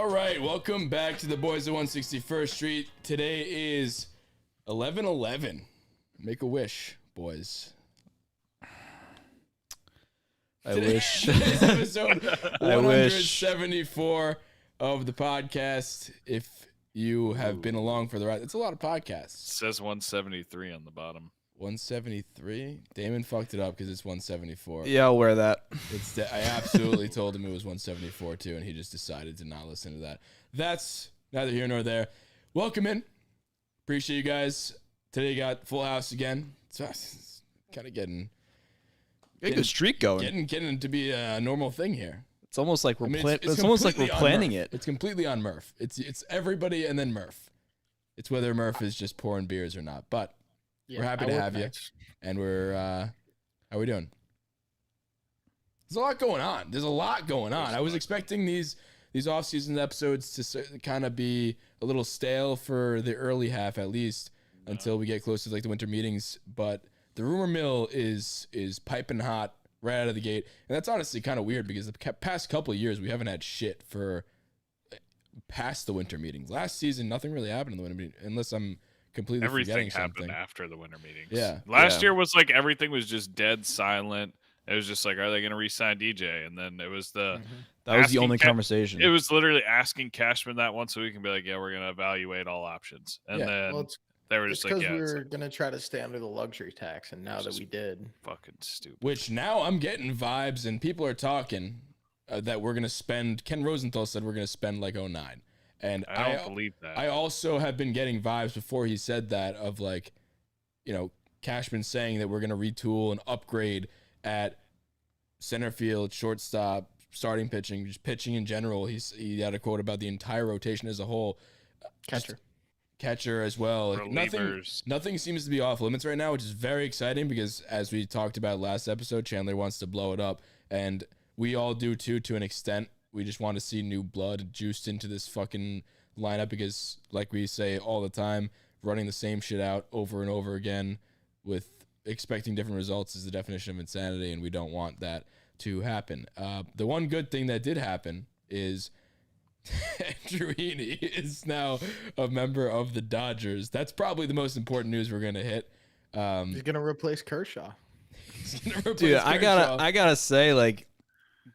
All right, welcome back to the Boys of 161st Street. Today is 11/11. Make a wish, boys. I wish. Today's episode I 174 of the podcast. If you have been along for the ride, it's a lot of podcasts. It says 173 on the bottom. 173. Damon fucked it up because it's 174. Yeah, I'll wear that. I absolutely told him it was 174 too, and he just decided to not listen to that. That's neither here nor there. Welcome in. Appreciate you guys. Today you got full house again. It's kind of getting a good streak going. Getting to be a normal thing here. It's almost like we're it's almost like we're completely on planning Murph. it. It's completely on Murph. It's everybody and then Murph. It's whether Murph is just pouring beers or not. But we're happy to have you. And we're how we doing? There's a lot going on. I was expecting these off-season episodes to kind of be a little stale for the early half at least until we get close to like the winter meetings, but the rumor mill is piping hot right out of the gate. And that's honestly kind of weird because the past couple of years we haven't had shit for past the winter meetings. Last season nothing really happened in the winter meeting unless I'm completely forgetting something. Everything happened after the winter meetings. Yeah. Last year was like everything was just dead silent. It was just like, are they going to re-sign DJ? And then it was that was the only conversation. It was literally asking Cashman that once a week and be like, yeah, we're going to evaluate all options. And then they were just like, yeah, we were going to try to stay under the luxury tax. And now that we did, fucking stupid. Which now I'm getting vibes and people are talking that we're going to spend. Ken Rosenthal said we're going to spend like 09. And I don't believe that. I also have been getting vibes before he said that of like, Cashman saying that we're going to retool and upgrade at center field, shortstop, starting pitching, just pitching in general. He had a quote about the entire rotation as a whole. Catcher as well. Nothing seems to be off limits right now, which is very exciting because as we talked about last episode, Chandler wants to blow it up. And we all do too, to an extent. We just want to see new blood juiced into this fucking lineup because, like we say all the time, running the same shit out over and over again with expecting different results is the definition of insanity, and we don't want that to happen. The one good thing that did happen is Andrewini is now a member of the Dodgers. That's probably the most important news we're going to hit. He's going to replace Kershaw. Dude, I gotta say, like,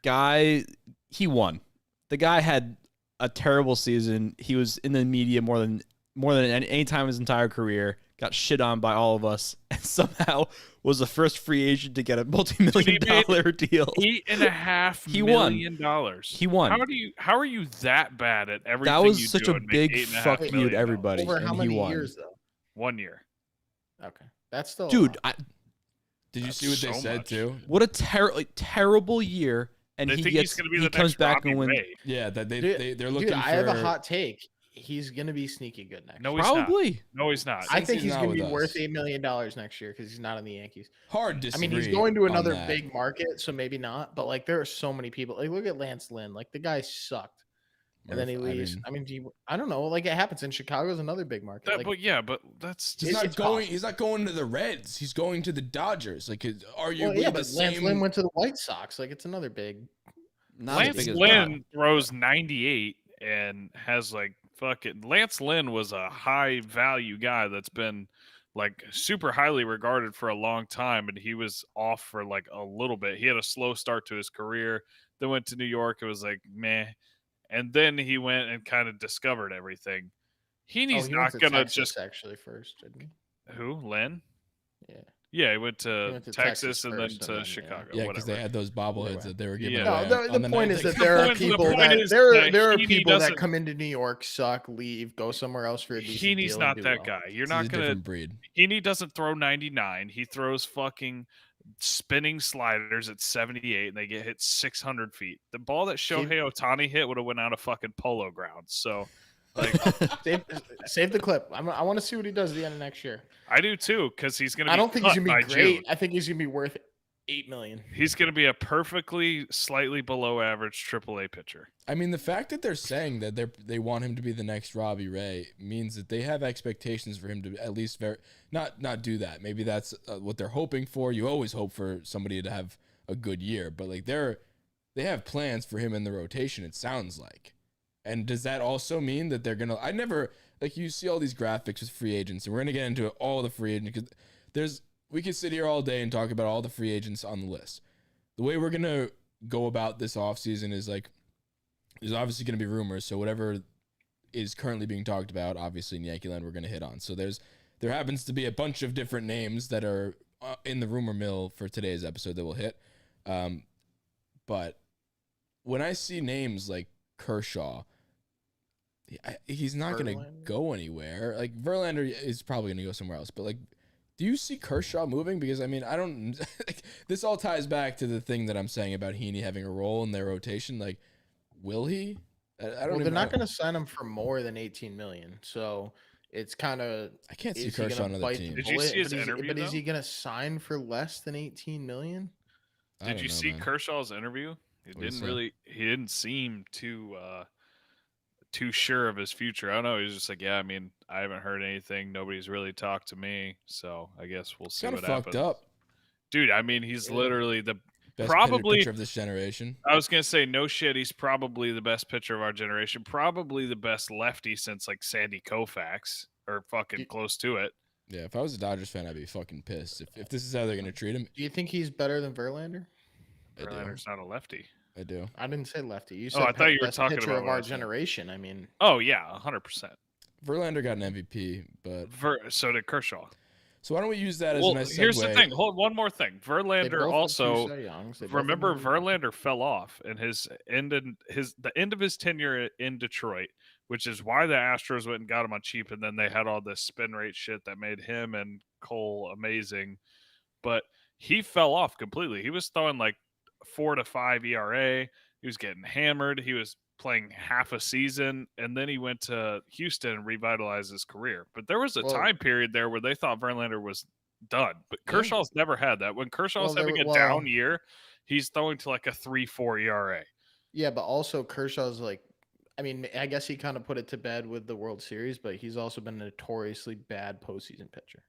guy, he won. The guy had a terrible season. He was in the media more than any time in his entire career. Got shit on by all of us, and somehow was the first free agent to get a multi-million-dollar deal. $8.5 million. He won. How are you that bad at everything? That was you such do a big fuck you to everybody. Over how many years though? 1 year. Okay, that's still dude. Did you see what they said too? What a terrible year. And he comes back and wins. Yeah, that they're looking. Dude, I have a hot take. He's gonna be sneaky good next year. Probably. No, he's not. I think he's gonna be worth $8 million next year because he's not on the Yankees. Hard to disagree. I mean, he's going to another big market, so maybe not. But like, there are so many people. Like, look at Lance Lynn. Like, the guy sucked, and then he leaves. I don't know. Like, it happens in Chicago's another big market. But that's just he's not going to the Reds. He's going to the Dodgers. Like, arguably but Lance Lynn went to the White Sox. Like, it's another big. Lance Lynn throws 98 and has like fucking. Lance Lynn was a high value guy that's been like super highly regarded for a long time, and he was off for like a little bit. He had a slow start to his career. Then went to New York. It was like meh, and then he went and kind of discovered everything. He's not gonna just actually first, didn't he? Who, Lynn? Yeah. Yeah, he went to Texas and then to Chicago. Yeah, because they had those bobbleheads that they were giving away. No, the point is that there are people that come into New York, suck, leave, go somewhere else for a decent deal. Heaney's not that guy. You're not gonna. Breed. Heaney doesn't throw 99. He throws fucking spinning sliders at 78, and they get hit 600 feet. The ball that Shohei Ohtani hit would have went out of fucking Polo Grounds. So. Like, save the clip. I want to see what he does at the end of next year. I do too, because he's gonna. I don't think he's gonna be great. June. I think he's gonna be worth $8 million. He's gonna be a perfectly slightly below average AAA pitcher. I mean, the fact that they're saying that they want him to be the next Robbie Ray means that they have expectations for him to at least not do that. Maybe that's what they're hoping for. You always hope for somebody to have a good year, but like they have plans for him in the rotation. It sounds like. And does that also mean that they're going to, I never, like you see all these graphics with free agents, and we're going to get into all the free agents, because we could sit here all day and talk about all the free agents on the list. The way we're going to go about this offseason is like, there's obviously going to be rumors. So whatever is currently being talked about, obviously in Yankee Land, we're going to hit on. So there happens to be a bunch of different names that are in the rumor mill for today's episode that we'll hit. But when I see names like Kershaw, he's not going to go anywhere. Like Verlander is probably going to go somewhere else, but like, do you see Kershaw moving? Because I mean, I don't. Like, this all ties back to the thing that I'm saying about Heaney having a role in their rotation. Like, will he? I don't. Well, they're not going to sign him for more than $18 million. So it's kind of. I can't see Kershaw on another team. Did you see his interview? But is he going to sign for less than $18 million? Did you see Kershaw's interview? He didn't seem too sure of his future. I don't know. He was just like, yeah, I mean, I haven't heard anything. Nobody's really talked to me, so I guess we'll see what happens. Fucked up, dude. I mean, he's literally the best pitcher of this generation. I was gonna say, no shit, he's probably the best pitcher of our generation. Probably the best lefty since like Sandy Koufax, or fucking close to it. Yeah, if I was a Dodgers fan, I'd be fucking pissed if this is how they're gonna treat him. Do you think he's better than Verlander? Verlander's not a lefty. I do. I didn't say lefty. You said I thought you were talking pitcher about of our generation. I mean. Oh yeah, 100%. Verlander got an MVP, but so did Kershaw. So why don't we use that as a nice segue? Here's the thing. Hold one more thing. Verlander also. Remember, Verlander fell off, and the end of his tenure in Detroit, which is why the Astros went and got him on cheap, and then they had all this spin rate shit that made him and Cole amazing. But he fell off completely. He was throwing like 4 to 5 ERA. He was getting hammered. He was playing half a season, and then he went to Houston and revitalized his career. But there was a time period there where they thought Verlander was done. But Kershaw's never had that. When Kershaw's having a down year, he's throwing to like a 3-4 ERA. Yeah, but also Kershaw's like, I mean, I guess he kind of put it to bed with the World Series, but he's also been a notoriously bad postseason pitcher.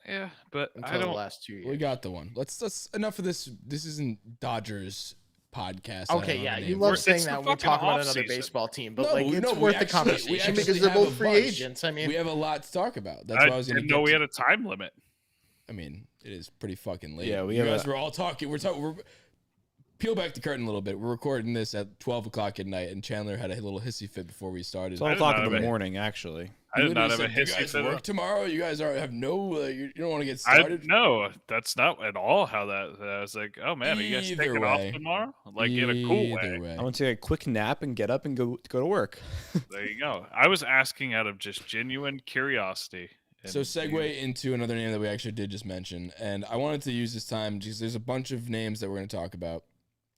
Yeah, but until the last 2 years. We got the one. Let's enough of this. This isn't Dodgers podcast. Okay, yeah, you love saying that when we talk about another baseball team, but it's worth the conversation because they're both free agents. I mean, we have a lot to talk about. That's why I was going to know we had a time limit. I mean, it is pretty fucking late. Yeah, you guys were all talking. We're peel back the curtain a little bit. We're recording this at 12 o'ckt, and Chandler had a little hissy fit before we started. It's 12 o'clock in the morning, actually. I did not have a hissy fit. You guys work tomorrow? You guys have no. You don't want to get started. No, that's not at all how that. I was like, oh man, are you guys taking off tomorrow? Like in a cool way. I want to take a quick nap and get up and go to work. There you go. I was asking out of just genuine curiosity. So segue into another name that we actually did just mention, and I wanted to use this time because there's a bunch of names that we're going to talk about,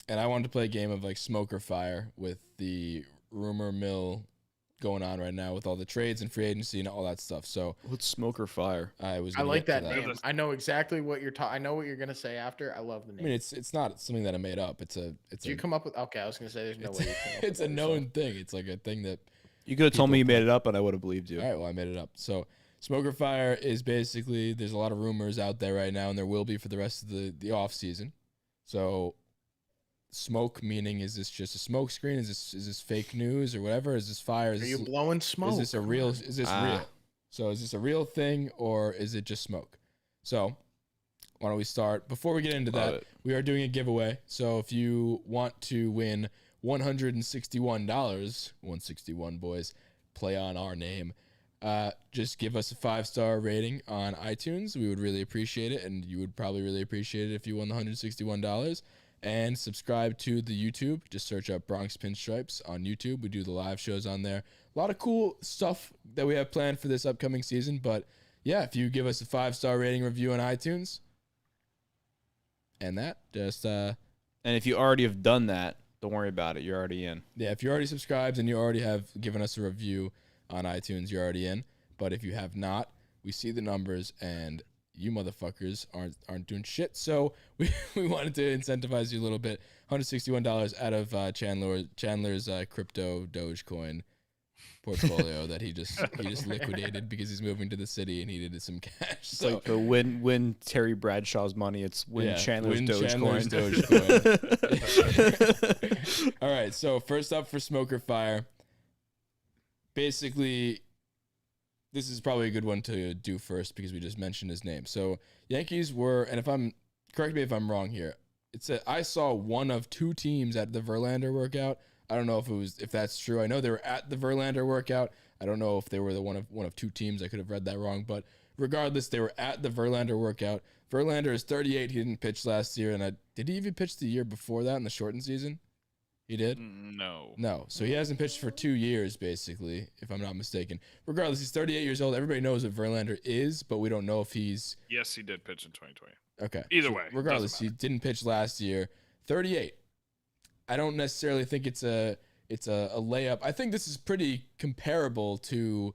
and I wanted to play a game of like smoke or fire with the rumor mill going on right now with all the trades and free agency and all that stuff. So what's smoke or fire? I like that name. I know exactly what you're talking. I know what you're gonna say after. I love the name. I mean, it's not something that I made up. Did you come up with? Okay, I was gonna say there's no way. You came up it's with a known thing. It's like a thing that you could have told me you made it up, and I would have believed you. All right, well I made it up. So smoke or fire is basically there's a lot of rumors out there right now, and there will be for the rest of the off season. So. Smoke meaning is this just a smoke screen? Is this fake news or whatever? Is this fire? Are you blowing smoke? Is this a real? Is this real? So is this a real thing or is it just smoke? So why don't we start? Before we get into that, we are doing a giveaway. So if you want to win $161, 161 boys, play on our name. Just give us a 5-star rating on iTunes. We would really appreciate it, and you would probably really appreciate it if you won the $161. And subscribe to the YouTube. Just search up Bronx Pinstripes on YouTube. We do the live shows on there. A lot of cool stuff that we have planned for this upcoming season. But yeah, if you give us a 5-star rating review on iTunes, and that just and if you already have done that, don't worry about it. You're already in. Yeah, if you already subscribed and you already have given us a review on iTunes, you're already in. But if you have not, we see the numbers and you motherfuckers aren't doing shit. So we wanted to incentivize you a little bit. $161 out of Chandler's crypto Dogecoin portfolio that he just liquidated because he's moving to the city and he needed some cash. So like the win Terry Bradshaw's money. It's Chandler's Dogecoin. All right. So first up for smoke or fire, basically, this is probably a good one to do first because we just mentioned his name. So Yankees were, and correct me if I'm wrong here. I saw one of two teams at the Verlander workout. I don't know if that's true. I know they were at the Verlander workout. I don't know if they were the one of two teams. I could have read that wrong, but regardless, they were at the Verlander workout. Verlander is 38. He didn't pitch last year, and did he even pitch the year before that in the shortened season? He did? No. So he hasn't pitched for 2 years, basically, if I'm not mistaken. Regardless, he's 38 years old. Everybody knows what Verlander is, but we don't know if he's... Yes, he did pitch in 2020. Okay. Either way. Regardless, he didn't pitch last year. 38. I don't necessarily think it's a layup. I think this is pretty comparable to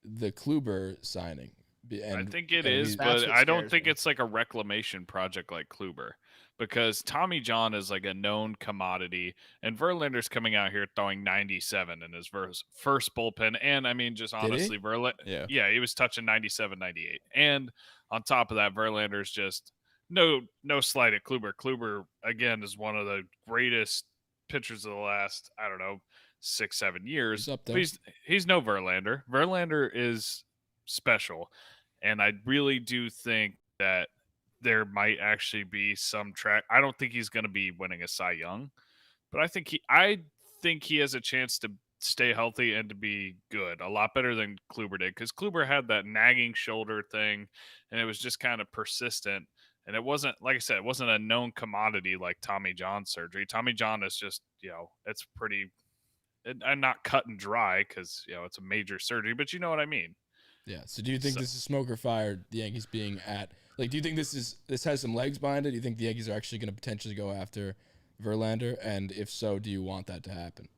the Kluber signing. I think it is, but I don't think it's like a reclamation project like Kluber, because Tommy John is like a known commodity, and Verlander's coming out here throwing 97 in his first bullpen. And I mean, just honestly, Verlander, yeah, he was touching 97, 98. And on top of that, Verlander's just no slight at Kluber. Kluber, again, is one of the greatest pitchers of the last, I don't know, 6-7 years. He's up there. He's no Verlander. Verlander is special. And I really do think that there might actually be some track. I don't think he's going to be winning a Cy Young, but I think he has a chance to stay healthy and to be good, a lot better than Kluber did, because Kluber had that nagging shoulder thing, and it was just kind of persistent. And it wasn't, like I said, it wasn't a known commodity like Tommy John surgery. Tommy John is just, it's pretty, and not cut and dry because, it's a major surgery, but you know what I mean. Yeah. So do you think this is smoke or fire, the Yankees being at, like, do you think this has some legs behind it? Do you think the Yankees are actually going to potentially go after Verlander? And if so, do you want that to happen?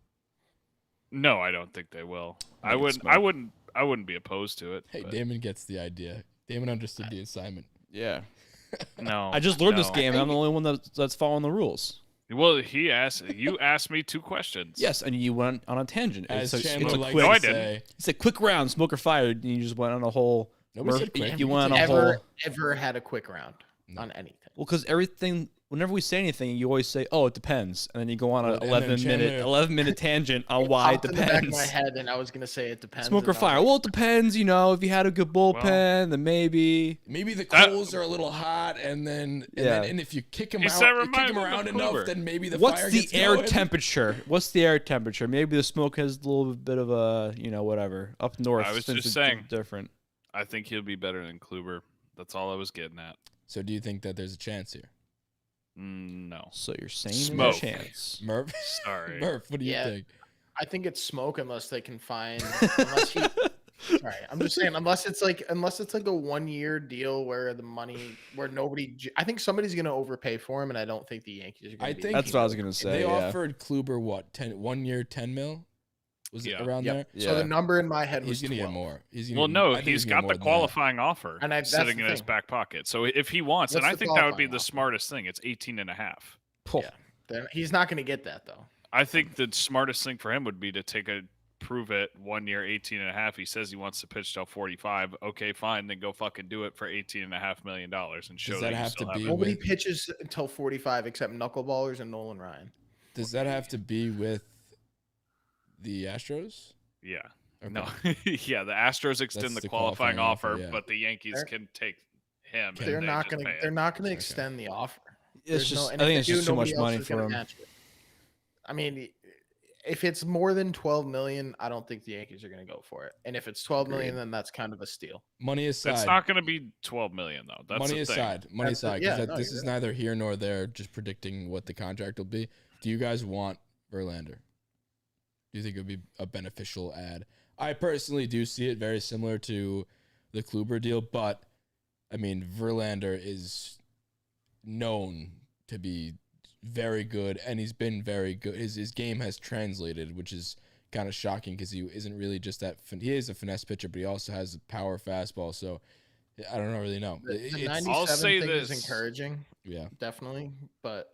No, I don't think they will. I wouldn't be opposed to it. Hey, but Damon gets the idea. Damon understood the assignment. Yeah. No. I just learned this game, and I'm the only one that's following the rules. Well, you asked me 2 questions. Yes, and you went on a tangent. As so Chandler likes to say. It's a quick round, smoke or fire, and you just went on a whole... Nobody said quick. You went on a whole... Ever had a quick round on anything. Well, because everything... Whenever we say anything, you always say, "Oh, it depends," and then you go on an 11-minute tangent on why it depends. In the back of my head, and I was gonna say it depends. Smoke or fire? Well, it depends. If you had a good bullpen, then maybe the coals are a little hot, and if you kick them around enough, then maybe the fire gets going. What's the air temperature? What's the air temperature? Maybe the smoke has a little bit of a whatever up north. I was just saying different. I think he'll be better than Kluber. That's all I was getting at. So, do you think that there's a chance here? No. So you're saying smoke. There's a chance. Murph? Sorry. Murph, what do you think? I think it's smoke unless they can find all right, I'm just saying unless it's like a 1-year deal where I think somebody's going to overpay for him, and I don't think the Yankees are going to. That's what I was going to say. They offered Kluber 1 year, $10 million? Was it around there? Yeah. So the number in my head was he's going to get more. He's got the qualifying offer sitting in his back pocket. So if he wants, and I think that would be the smartest thing. It's 18.5. Yeah. He's not going to get that though. I think the smartest thing for him would be to prove it 1 year, 18.5. He says he wants to pitch till 45. Okay, fine. Then go fucking do it for $18.5 million and show that have to be. Nobody pitches until 45 except knuckleballers and Nolan Ryan. Does that have to be with the Astros? Yeah. Okay. No. Yeah, the Astros extend the qualifying offer, but the Yankees can take him. They're not going to extend the offer. I think it's just too much money for him. I mean, if it's more than $12 million, I don't think the Yankees are going to go for it. And if it's $12 million, then that's kind of a steal. Money aside, it's not going to be $12 million though. That's money aside. Money aside. This is right. neither here nor there. Just predicting what the contract will be. Do you guys want Verlander? Do you think it would be a beneficial ad? I personally do see it very similar to the Kluber deal, but I mean, Verlander is known to be very good, and he's been very good. His game has translated, which is kind of shocking because he isn't really just that. He is a finesse pitcher, but he also has a power fastball. So I don't really know. The 97 thing is encouraging. Yeah, definitely. But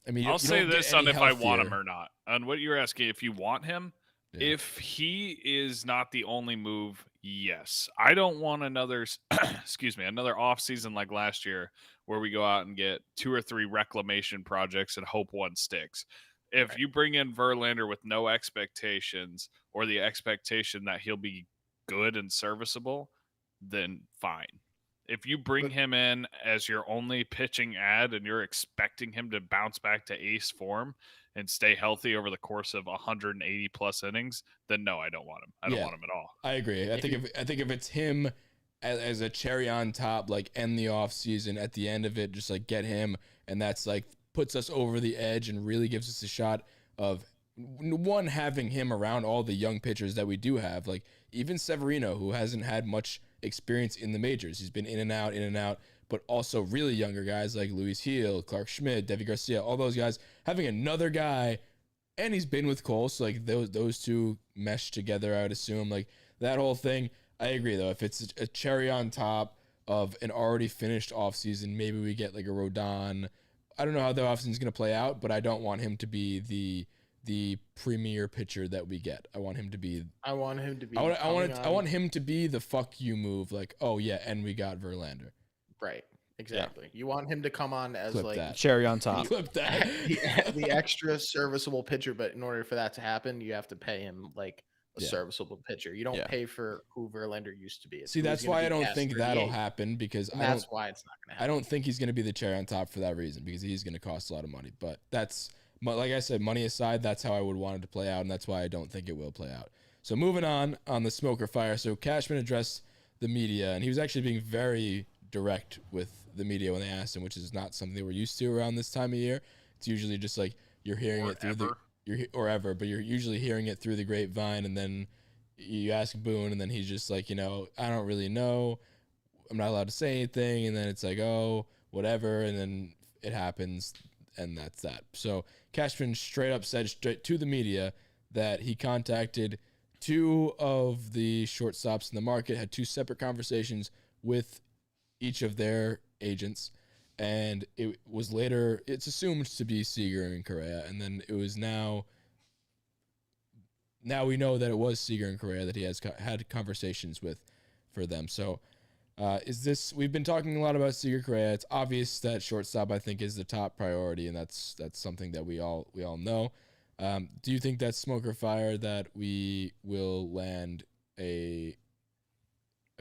I mean, I'll say this on if I want him or not. On what you're asking, if you want him, if he is not the only move, yes. I don't want another off season like last year where we go out and get 2 or 3 reclamation projects and hope one sticks. If you bring in Verlander with no expectations or the expectation that he'll be good and serviceable, then fine. If you bring him in as your only pitching ad and you're expecting him to bounce back to ace form and stay healthy over the course of 180 plus innings, then no, I don't want him. I don't want him at all. I agree. I think if it's him as a cherry on top, like end the off season at the end of it, just like get him, and that's like puts us over the edge and really gives us a shot of one, having him around all the young pitchers that we do have, like even Severino, who hasn't had much experience in the majors. He's been in and out, but also really younger guys like Luis Gil, Clark Schmidt, Devi Garcia, all those guys, having another guy, and he's been with Cole, so like those two mesh together, I would assume, like that whole thing. I agree though, if it's a cherry on top of an already finished offseason, maybe we get like a Rodon. I don't know how the offseason is going to play out, but I don't want him to be the premier pitcher that we get. I want him to be. I want him to be the fuck you move. Like, oh yeah, and we got Verlander. Right. Exactly. Yeah. You want him to come on as Clip like that. Cherry on top. Clip that. the extra serviceable pitcher, but in order for that to happen, you have to pay him like a serviceable pitcher. You don't pay for who Verlander used to be. See, that's why I don't think that'll happen, because that's why it's not going to happen. I don't think he's going to be the cherry on top for that reason, because he's going to cost a lot of money. But that's, like I said, money aside, that's how I would want it to play out, and that's why I don't think it will play out. So moving on the smoke or fire. So Cashman addressed the media, and he was actually being very direct with the media when they asked him, which is not something we're used to around this time of year. It's usually just like you're hearing it through but you're usually hearing it through the grapevine, and then you ask Boone, and then he's just like, I don't really know. I'm not allowed to say anything. And then it's like, oh, whatever. And then it happens, and that's that. So Cashman straight up said straight to the media that he contacted two of the shortstops in the market, had two separate conversations with each of their agents. And it's assumed to be Seager and Correa. And then it was now we know that it was Seager and Correa that he has had conversations with for them. So we've been talking a lot about Seager Correa. It's obvious that shortstop, I think, is the top priority, and that's something that we all know. Do you think that's smoke or fire that we will land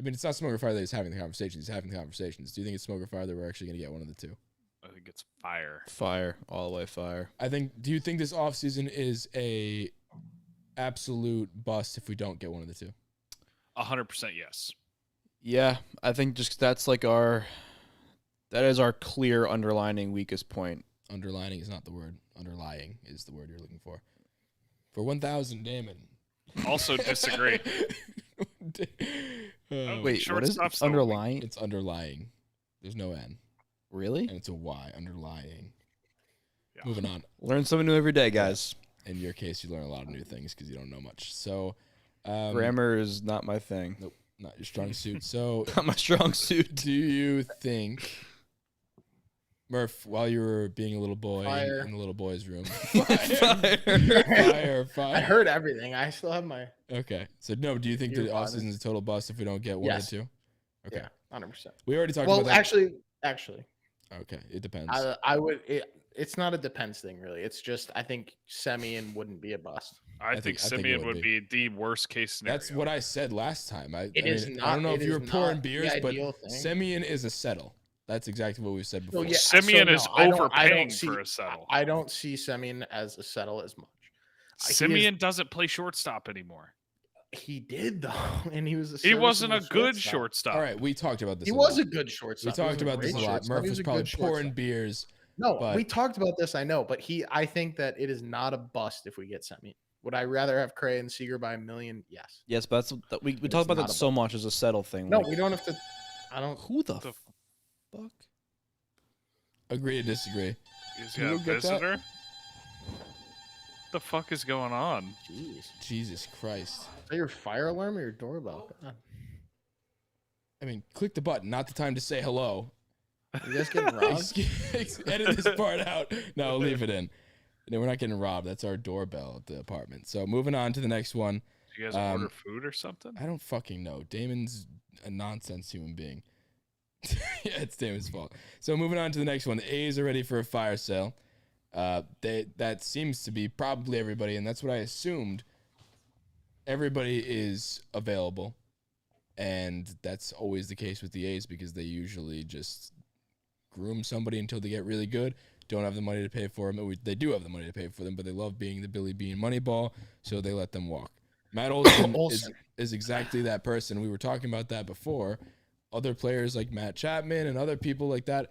it's not smoke or fire that he's having the conversations. He's having the conversations. Do you think it's smoke or fire that we're actually going to get one of the two? I think it's fire. Fire. All the way fire. Do you think this offseason is a absolute bust if we don't get one of the two? 100% yes. Yeah, I think just that is our clear underlining weakest point. Underlining is not the word. Underlying is the word you're looking for. For 1,000, Damon. Also disagree. Wait, what is it? Underlying? It's underlying. There's no N. Really? And it's a Y. Underlying. Yeah. Moving on. Learn something new every day, guys. In your case, you learn a lot of new things because you don't know much. So, grammar is not my thing. Nope, not your strong suit. So, not my strong suit. Do you think, Murph, while you were being a little boy in the little boy's room, fire. I heard everything. I still have my. Okay, so no. Do you think the offseason is a total bust if we don't get one or two? Okay, yeah, 100%. We already talked about that. Actually. Okay, it depends. I would. It's not a depends thing, really. It's just I think Semien wouldn't be a bust. I think Semien would be the worst case scenario. That's what I said last time. I don't know if you were pouring beers, but Semien is a settle. That's exactly what we've said before. Well, yeah, Semien is overpaying for a settle. I don't see Semien as a settle as much. Semien doesn't play shortstop anymore. He did though, and he was. He wasn't a good shortstop. All right, we talked about this. He was a good shortstop. We talked about this a lot. Murph was probably pouring beers. No, we talked about this. I know, but I think that it is not a bust if we get Semien. Would I rather have Correa and Seager by 1 million? Yes. Yes, but we talk about that so much as a settle thing. No, we don't have to. I don't. Who the fuck? Agree to disagree. Is he a visitor? What the fuck is going on? Jesus Christ. Is that your fire alarm or your doorbell? God. I mean, click the button. Not the time to say hello. You guys getting robbed? Edit this part out. No, leave it in. No, we're not getting robbed. That's our doorbell at the apartment. So moving on to the next one. Do you guys order food or something? I don't fucking know. Damon's a nonsense human being. Yeah, it's Damon's fault. So moving on to the next one. The A's are ready for a fire sale. That seems to be probably everybody, and that's what I assumed. Everybody is available, and that's always the case with the A's because they usually just groom somebody until they get really good. Don't have the money to pay for them. They do have the money to pay for them, but they love being the Billy Bean Moneyball, so they let them walk. Matt Olson is exactly that person. We were talking about that before. Other players like Matt Chapman and other people like that.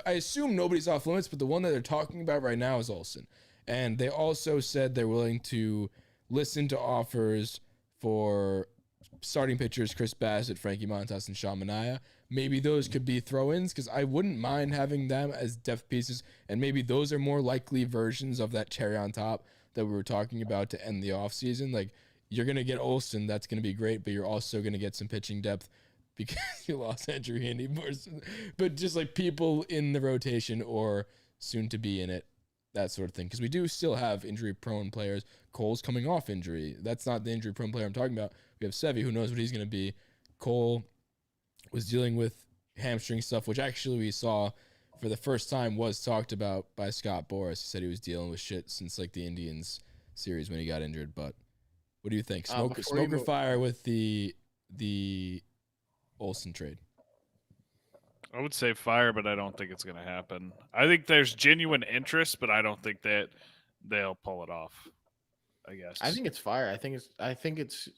I assume nobody's off limits, but the one that they're talking about right now is Olson. And they also said they're willing to listen to offers for starting pitchers Chris Bassett, Frankie Montas, and Sean Manaea. Maybe those could be throw-ins because I wouldn't mind having them as depth pieces, and maybe those are more likely versions of that cherry on top that we were talking about to end the offseason. Like, you're going to get Olson, that's going to be great, but you're also going to get some pitching depth because you lost Andrewini. But just like people in the rotation or soon to be in it, that sort of thing. Because we do still have injury-prone players. Cole's coming off injury. That's not the injury-prone player I'm talking about. We have Sevy, who knows what he's going to be. Cole was dealing with hamstring stuff, which actually we saw for the first time was talked about by Scott Boras. He said he was dealing with shit since like the Indians series when he got injured. But what do you think? Smoke or fire with the Olson trade? I would say fire, but I don't think it's going to happen. I think there's genuine interest, but I don't think that they'll pull it off. I guess. I think it's fire. I think it's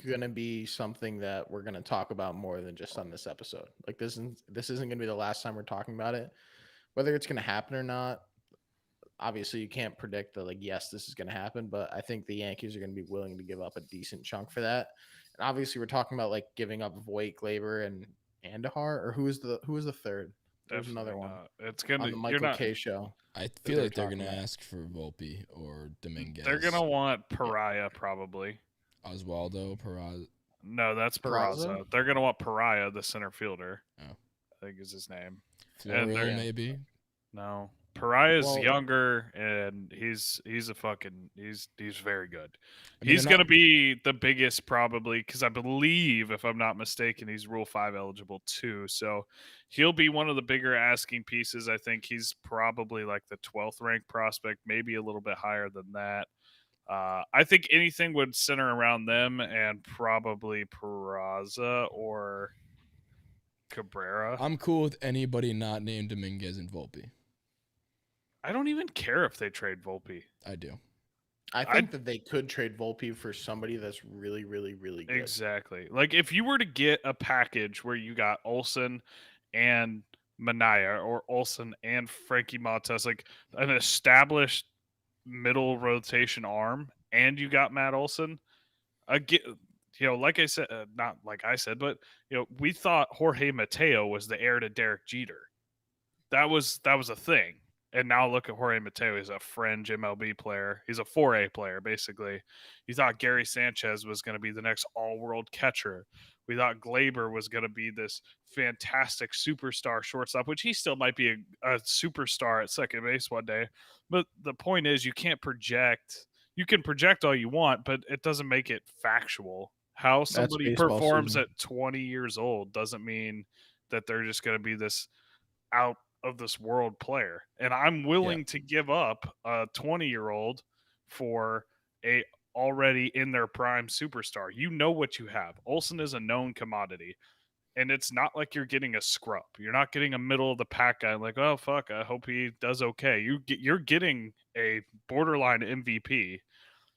going to be something that we're going to talk about more than just on this episode. Like this isn't going to be the last time we're talking about it. Whether it's going to happen or not, obviously you can't predict that. Like, yes, this is going to happen, but I think the Yankees are going to be willing to give up a decent chunk for that. And obviously, we're talking about like giving up Voit, Glaber, and Andahar, or who is the third? There's another one. It's gonna on the Michael K show. I feel like they're gonna ask for Volpe or Dominguez. They're gonna want Pariah probably. Oswaldo Peraza. No, that's Peraza. They're gonna want Pariah, the center fielder. Oh, I think is his name. Florial, maybe. No, Pariah's younger, and he's very good. He's going to be the biggest probably because I believe, if I'm not mistaken, he's Rule 5 eligible too. So he'll be one of the bigger asking pieces. I think he's probably like the 12th ranked prospect, maybe a little bit higher than that. I think anything would center around them and probably Peraza or Cabrera. I'm cool with anybody not named Dominguez and Volpe. I don't even care if they trade Volpe. I do. I think that they could trade Volpe for somebody that's really, really, really good. Exactly. Like if you were to get a package where you got Olson and Manaea or Olson and Frankie Montas, like an established middle rotation arm, and you got Matt Olson, like I said, not like I said, but we thought Jorge Mateo was the heir to Derek Jeter. That was a thing. And now look at Jorge Mateo. He's a fringe MLB player. He's a 4A player, basically. You thought Gary Sanchez was going to be the next all-world catcher. We thought Glaber was going to be this fantastic superstar shortstop, which he still might be a superstar at second base one day. But the point is, you can't project. You can project all you want, but it doesn't make it factual. How somebody performs at 20 years old doesn't mean that they're just going to be this out of this world player. And I'm willing to give up a 20-year-old for a already in their prime superstar. You know what you have. Olson is a known commodity. And it's not like you're getting a scrub. You're not getting a middle of the pack guy like, oh fuck, I hope he does okay. You're getting a borderline MVP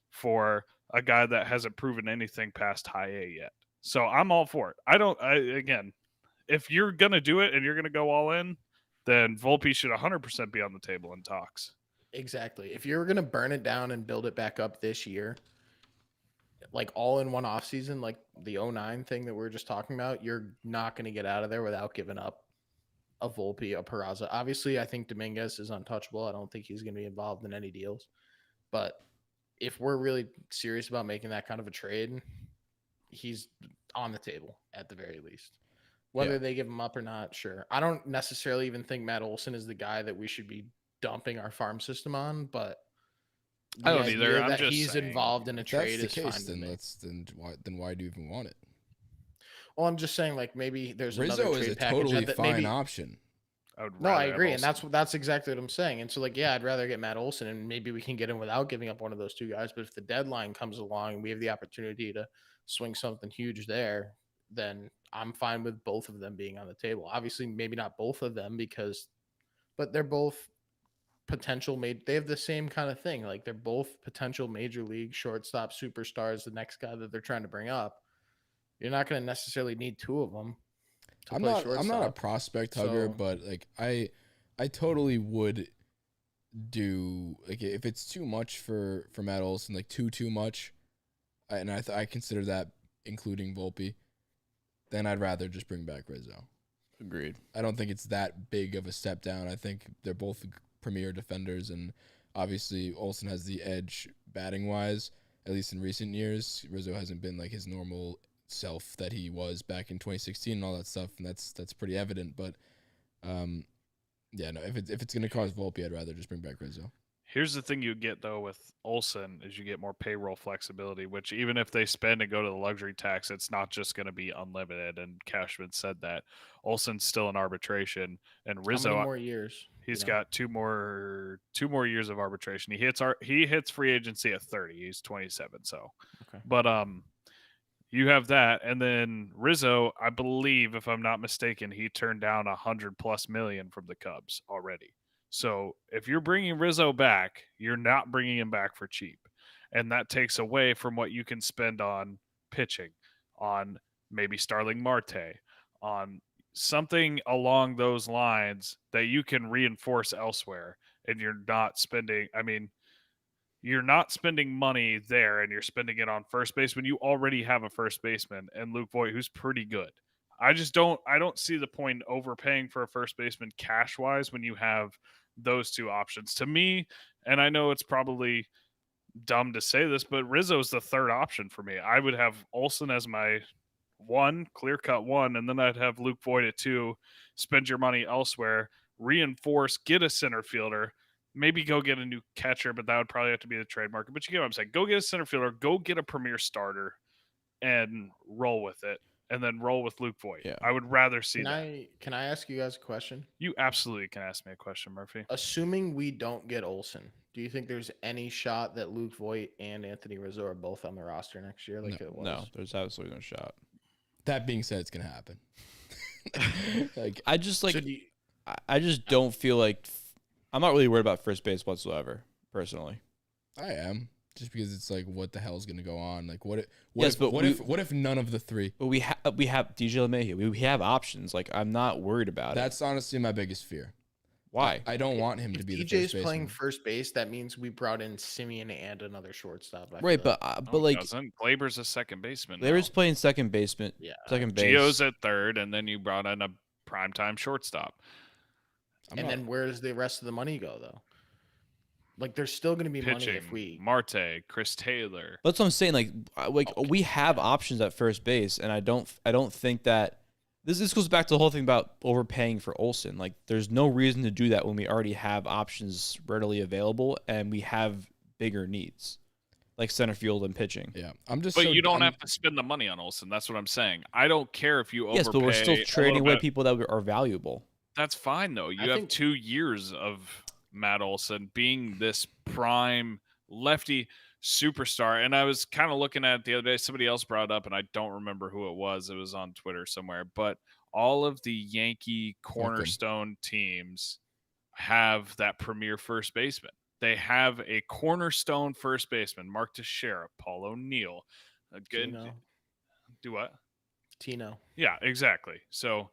for a guy that hasn't proven anything past high A yet. So I'm all for it. Again, if you're gonna do it and you're gonna go all in, then Volpe should 100% be on the table in talks. Exactly. If you're going to burn it down and build it back up this year, like all in one offseason, like the 09 thing that we were just talking about, you're not going to get out of there without giving up a Volpe, a Peraza. Obviously, I think Dominguez is untouchable. I don't think he's going to be involved in any deals. But if we're really serious about making that kind of a trade, he's on the table at the very least. Whether they give him up or not, sure. I don't necessarily even think Matt Olson is the guy that we should be dumping our farm system on, but I don't either. That he's involved in a trade is fine. Then why do you even want it? Well, I'm just saying, like maybe there's Rizzo another trade is a package totally that fine option. I agree, and that's exactly what I'm saying. And so, like, yeah, I'd rather get Matt Olson, and maybe we can get him without giving up one of those two guys. But if the deadline comes along, and we have the opportunity to swing something huge there, then I'm fine with both of them being on the table. Obviously, maybe not both of them but they're both potential they have the same kind of thing. Like they're both potential major league shortstop superstars. The next guy that they're trying to bring up, you're not going to necessarily need two of them. I'm not a prospect hugger, but like I totally would do, like, if it's too much for Matt Olson, like too much, and I consider that including Volpe, then I'd rather just bring back Rizzo. Agreed. I don't think it's that big of a step down. I think they're both premier defenders, and obviously Olson has the edge batting wise, at least in recent years. Rizzo hasn't been like his normal self that he was back in 2016 and all that stuff, and that's pretty evident. But yeah, no, if it's gonna cause Volpe, I'd rather just bring back Rizzo. Here's the thing you get though with Olson is you get more payroll flexibility, which even if they spend and go to the luxury tax, it's not just going to be unlimited. And Cashman said that Olson's still in arbitration, and Rizzo, how many more years? He's got two more years of arbitration. He hits free agency at 30. He's 27. So, okay. But you have that, and then Rizzo, I believe, if I'm not mistaken, he turned down $100+ million from the Cubs already. So if you're bringing Rizzo back, you're not bringing him back for cheap. And that takes away from what you can spend on pitching, on maybe Starling Marte, on something along those lines that you can reinforce elsewhere. And you're not spending money there, and you're spending it on first base when you already have a first baseman and Luke Voit, who's pretty good. I don't see the point in overpaying for a first baseman cash wise when you have those two options. To me, and I know it's probably dumb to say this, but Rizzo's the third option for me. I would have Olson as my clear-cut one, and then I'd have Luke Voit at 2, spend your money elsewhere, reinforce, get a center fielder, maybe go get a new catcher, but that would probably have to be the trade market. But you get what I'm saying. Go get a center fielder, go get a premier starter, and roll with it. And then roll with Luke Voit. Yeah. I would rather see that. Can I ask you guys a question? You absolutely can ask me a question, Murphy. Assuming we don't get Olson, do you think there's any shot that Luke Voit and Anthony Rizzo are both on the roster next year? Like it was? No, there's absolutely no shot. That being said, it's gonna happen. I just don't feel like I'm not really worried about first base whatsoever, personally. I am. Just because it's like, what the hell is going to go on? Like, what if none of the three? But we have DJ LeMahieu. We have options. Like, I'm not worried about That's honestly my biggest fear. Why? I don't want him to be the first DJ's baseman. playing first base. That means we brought in Simeon and another shortstop. Right, but like Glaber's a second baseman. Glaber's playing second baseman. Yeah, second base. Gio's at third, and then you brought in a primetime shortstop. Then where does the rest of the money go, though? Like, there's still going to be pitching, money if we Marte, Chris Taylor. That's what I'm saying. Like we have options at first base, and I don't think that this goes back to the whole thing about overpaying for Olson. Like, there's no reason to do that when we already have options readily available, and we have bigger needs, like center field and pitching. Yeah, But you don't have to spend the money on Olson. That's what I'm saying. I don't care if you overpay. Yes, but we're still trading away people that are valuable. That's fine though. You have 2 years of Matt Olson being this prime lefty superstar. And I was kind of looking at it the other day. Somebody else brought it up, and I don't remember who it was. It was on Twitter somewhere. But all of the Yankee cornerstone teams have that premier first baseman. They have a cornerstone first baseman, Mark Teixeira, Paul O'Neill. Tino. Do what? Tino. Yeah, exactly. So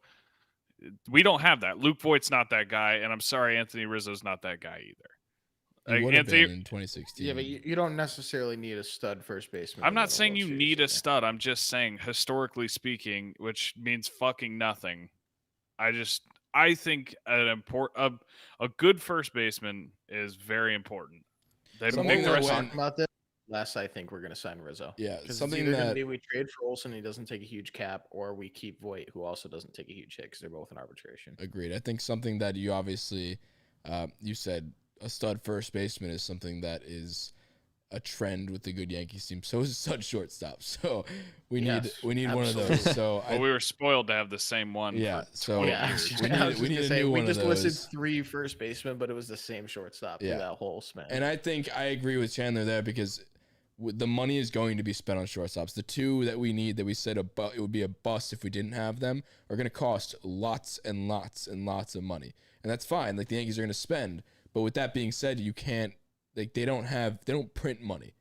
we don't have that. Luke Voigt's not that guy, and I'm sorry, Anthony Rizzo's not that guy either. He would have been in 2016. Yeah, but you don't necessarily need a stud first baseman. I'm not saying you need a stud. I'm just saying, historically speaking, which means fucking nothing. I think a good first baseman is very important. They make the rest about this. Less, I think we're going to sign Rizzo. Yeah, something that we trade for Olson, he doesn't take a huge cap, or we keep Voit, who also doesn't take a huge hit because they're both in arbitration. Agreed. I think something that you obviously, you said a stud first baseman is something that is a trend with the good Yankees team. So is such shortstop. So we need absolutely. one of those. So we were spoiled to have the same one. Yeah. For 20 years. We need a new one of those. We just listed 3 first basemen, but it was the same shortstop through that whole span. And I think I agree with Chandler there because the money is going to be spent on shortstops. The 2 that we need that we said it would be a bust if we didn't have them are going to cost lots and lots and lots of money. And that's fine. Like the Yankees are going to spend. But with that being said, you can't, like they don't print money.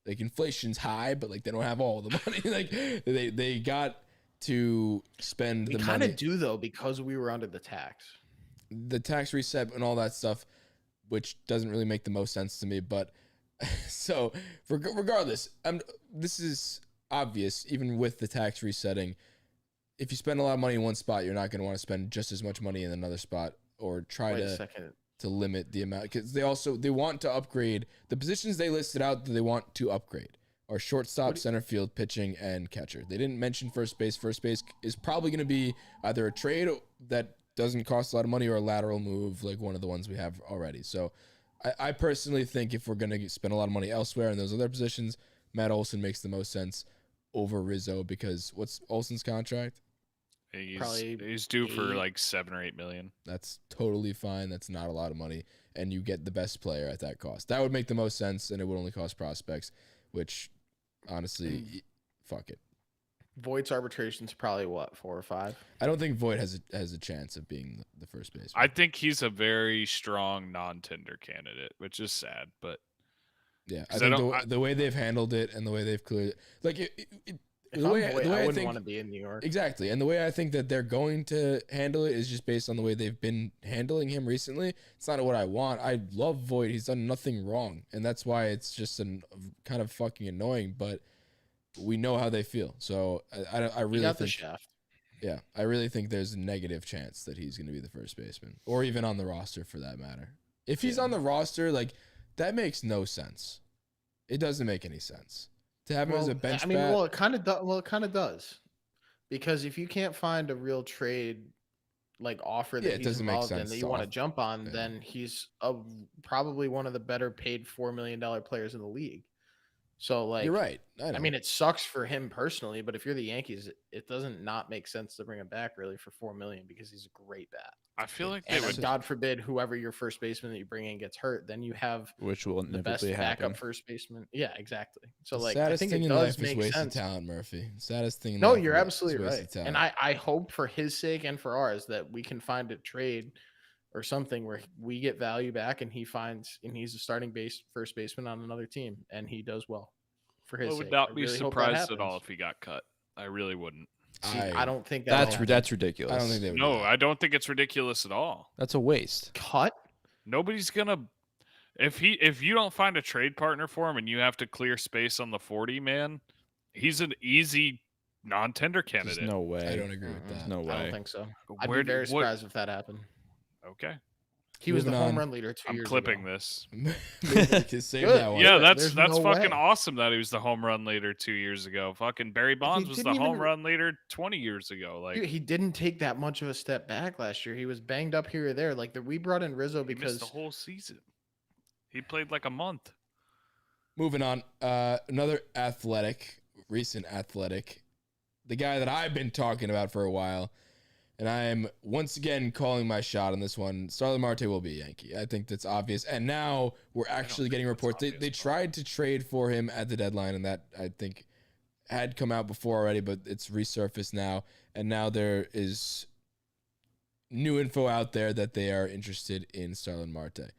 Like inflation's high, but like they don't have all the money. Like they got to spend the money. We kind of do though because we were under the tax reset and all that stuff, which doesn't really make the most sense to me. But so regardless, this is obvious. Even with the tax resetting, if you spend a lot of money in one spot, you're not going to want to spend just as much money in another spot or try to limit the amount, because they want to upgrade the positions they listed out that they want to upgrade are shortstop, center field, pitching, and catcher. They didn't mention first base. First base is probably going to be either a trade that doesn't cost a lot of money or a lateral move like one of the ones we have already. So I personally think if we're going to spend a lot of money elsewhere in those other positions, Matt Olson makes the most sense over Rizzo, because what's Olson's contract? He's due for like $7 or $8 million. That's totally fine. That's not a lot of money, and you get the best player at that cost. That would make the most sense, and it would only cost prospects, which honestly, fuck it. Voigt's arbitration's probably what, 4 or 5? I don't think Voigt has a chance of being the first baseman. I think he's a very strong non-tender candidate, which is sad, but yeah, I think the way they've handled it and the way they've cleared, like I wouldn't want to be in New York. Exactly. And the way I think that they're going to handle it is just based on the way they've been handling him recently. It's not what I want. I love Voigt. He's done nothing wrong. And that's why it's just kind of fucking annoying, but we know how they feel. So I really think the shaft. Yeah, I really think there's a negative chance that he's going to be the first baseman, or even on the roster for that matter. If he's on the roster, like, that makes no sense. It doesn't make any sense. To have him as a bench bat. Well, it kind of does, because if you can't find a real trade like offer that he's involved in that you want to jump on, then he's probably one of the better paid $4 million players in the league. So like, you're right. I mean, it sucks for him personally, but if you're the Yankees, it doesn't not make sense to bring him back really for $4 million, because he's a great bat. I feel like God forbid, whoever your first baseman that you bring in gets hurt, then you have which will the best backup first baseman. Yeah, exactly. So like, I think it does make sense. Talent, Murphy. Saddest thing. No, you're absolutely right. And I hope for his sake and for ours that we can find a trade or something where we get value back and he's a starting first baseman on another team and he does well for his sake. I would not be surprised at all if he got cut. I really wouldn't. See, I don't think that's ridiculous. I don't think they would. No, I don't think it's ridiculous at all. That's a waste. Cut? Nobody's gonna. If you don't find a trade partner for him and you have to clear space on the 40 man, he's an easy non-tender candidate. There's no way. I don't agree with that. No way. I don't think so. I'd be very surprised if that happened. Okay. He was the home run leader 2 years ago. I'm clipping this. Save that one. Yeah, that's no fucking awesome that he was the home run leader 2 years ago. Fucking Barry Bonds was the home run leader 20 years ago. Like, he didn't take that much of a step back last year. He was banged up here or there. Like we brought in Rizzo because he missed the whole season. He played like a month. Moving on, another recent athletic, the guy that I've been talking about for a while. And I am once again calling my shot on this one. Starlin Marte will be a Yankee. I think that's obvious. And now we're actually getting reports. They tried to trade for him at the deadline, and that I think had come out before already, but it's resurfaced now. And now there is new info out there that they are interested in Starlin Marte.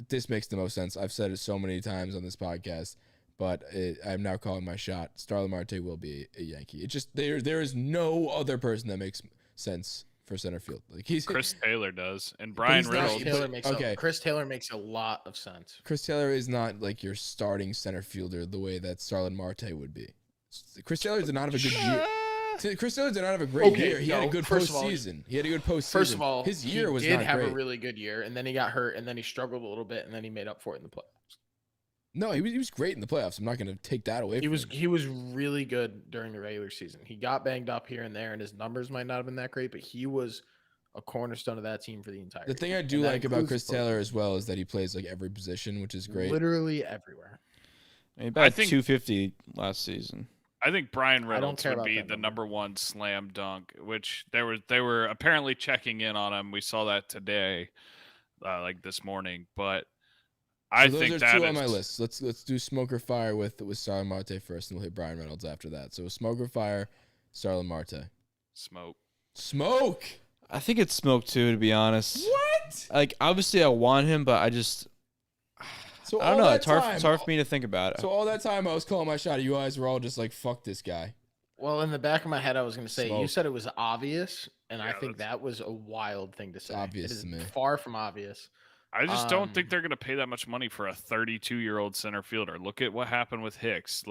This makes the most sense. I've said it so many times on this podcast, but I'm now calling my shot. Starlin Marte will be a Yankee. It just there is no other person that makes sense for center field. Like Chris Taylor does, and Brian Reynolds. Chris Taylor makes a lot of sense. Chris Taylor is not like your starting center fielder the way that Starlin Marte would be. Chris Taylor did not have a good year. Chris Taylor did not have a great year. He had a good postseason. First of all, his year was not great. He did have a really good year, and then he got hurt, and then he struggled a little bit, and then he made up for it in the playoffs. No, he was great in the playoffs. I'm not going to take that away from him. He was really good during the regular season. He got banged up here and there, and his numbers might not have been that great, but he was a cornerstone of that team for the entire. The thing I do like about Chris Taylor as well is that he plays like every position, which is great. Literally everywhere. I think 250 last season. I think Brian Reynolds would be the number one slam dunk, which they were apparently checking in on him. We saw that today, like this morning. But I think those are two on my list. Let's do Smoke or Fire with Starling Marte first, and we'll hit Brian Reynolds after that. So Smoke or Fire, Starling Marte. Smoke. I think it's Smoke too, to be honest. What? Like, obviously I want him, but I just I don't know. It's hard for me to think about it. So all that time I was calling my shot, you guys were all just like, fuck this guy. Well, in the back of my head, I was going to say, Smoke. You said it was obvious, and I think that was a wild thing to say. Obvious it is to me. Far from obvious. I just don't think they're going to pay that much money for a 32-year-old center fielder. Look at what happened with Hicks.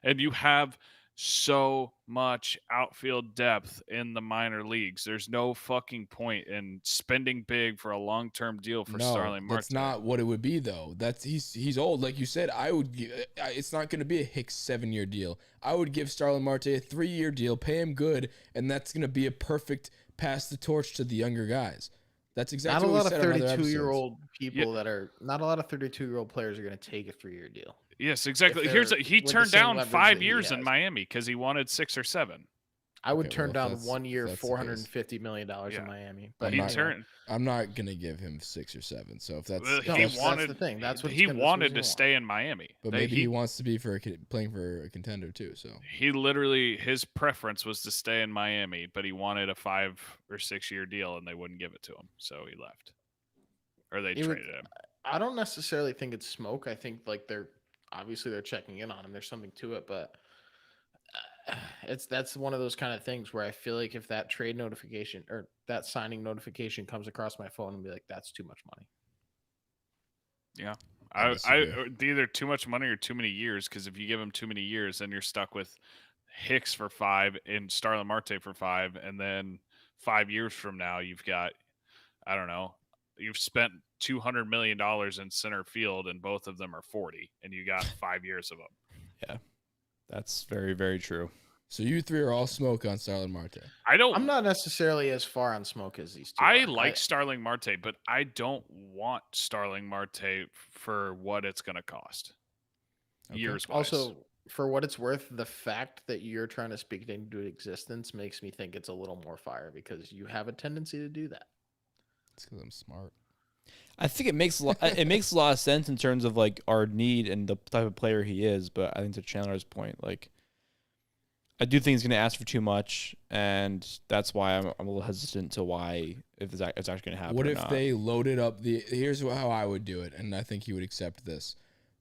And you have so much outfield depth in the minor leagues. There's no fucking point in spending big for a long-term deal for Starling Marte. That's not what it would be, though. He's old, like you said. It's not going to be a Hicks 7-year deal. I would give Starling Marte a 3-year deal, pay him good, and that's going to be a perfect pass the torch to the younger guys. That's exactly what we said. Not a lot of 32-year-old people not a lot of 32-year-old players are going to take a 3-year deal. Yes, exactly. He turned down 5 years in Miami because he wanted 6 or 7. I would turn down 1 year, $450 million in Miami. But I'm not gonna give him 6 or 7. So if that's that's the thing. That's what he wanted to stay in Miami. But maybe he wants to be playing for a contender too. So he literally, his preference was to stay in Miami, but he wanted a 5 or 6 year deal, and they wouldn't give it to him, so he left, or they traded him. I don't necessarily think it's Smoke. I think like they're checking in on him. There's something to it, but. That's one of those kind of things where I feel like if that trade notification or that signing notification comes across my phone and be like, that's too much money. Yeah. Either too much money or too many years. Because if you give him too many years, then you're stuck with Hicks for 5 and Starling Marte for 5. And then 5 years from now, you've got, I don't know, you've spent $200 million in center field and both of them are 40 and you got 5 years of them. Yeah. That's very, very true. So you three are all Smoke on Starling Marte. I'm not necessarily as far on Smoke as these two. I like Starling Marte, but I don't want Starling Marte for what it's going to cost. Okay. Years-wise. Also, for what it's worth, the fact that you're trying to speak it into existence makes me think it's a little more fire because you have a tendency to do that. It's because I'm smart. I think it makes a lot of sense in terms of like our need and the type of player he is. But I think to Chandler's point, like I do think he's going to ask for too much, and that's why I'm a little hesitant to why if it's actually going to happen. What if they loaded up here's how I would do it, and I think he would accept this: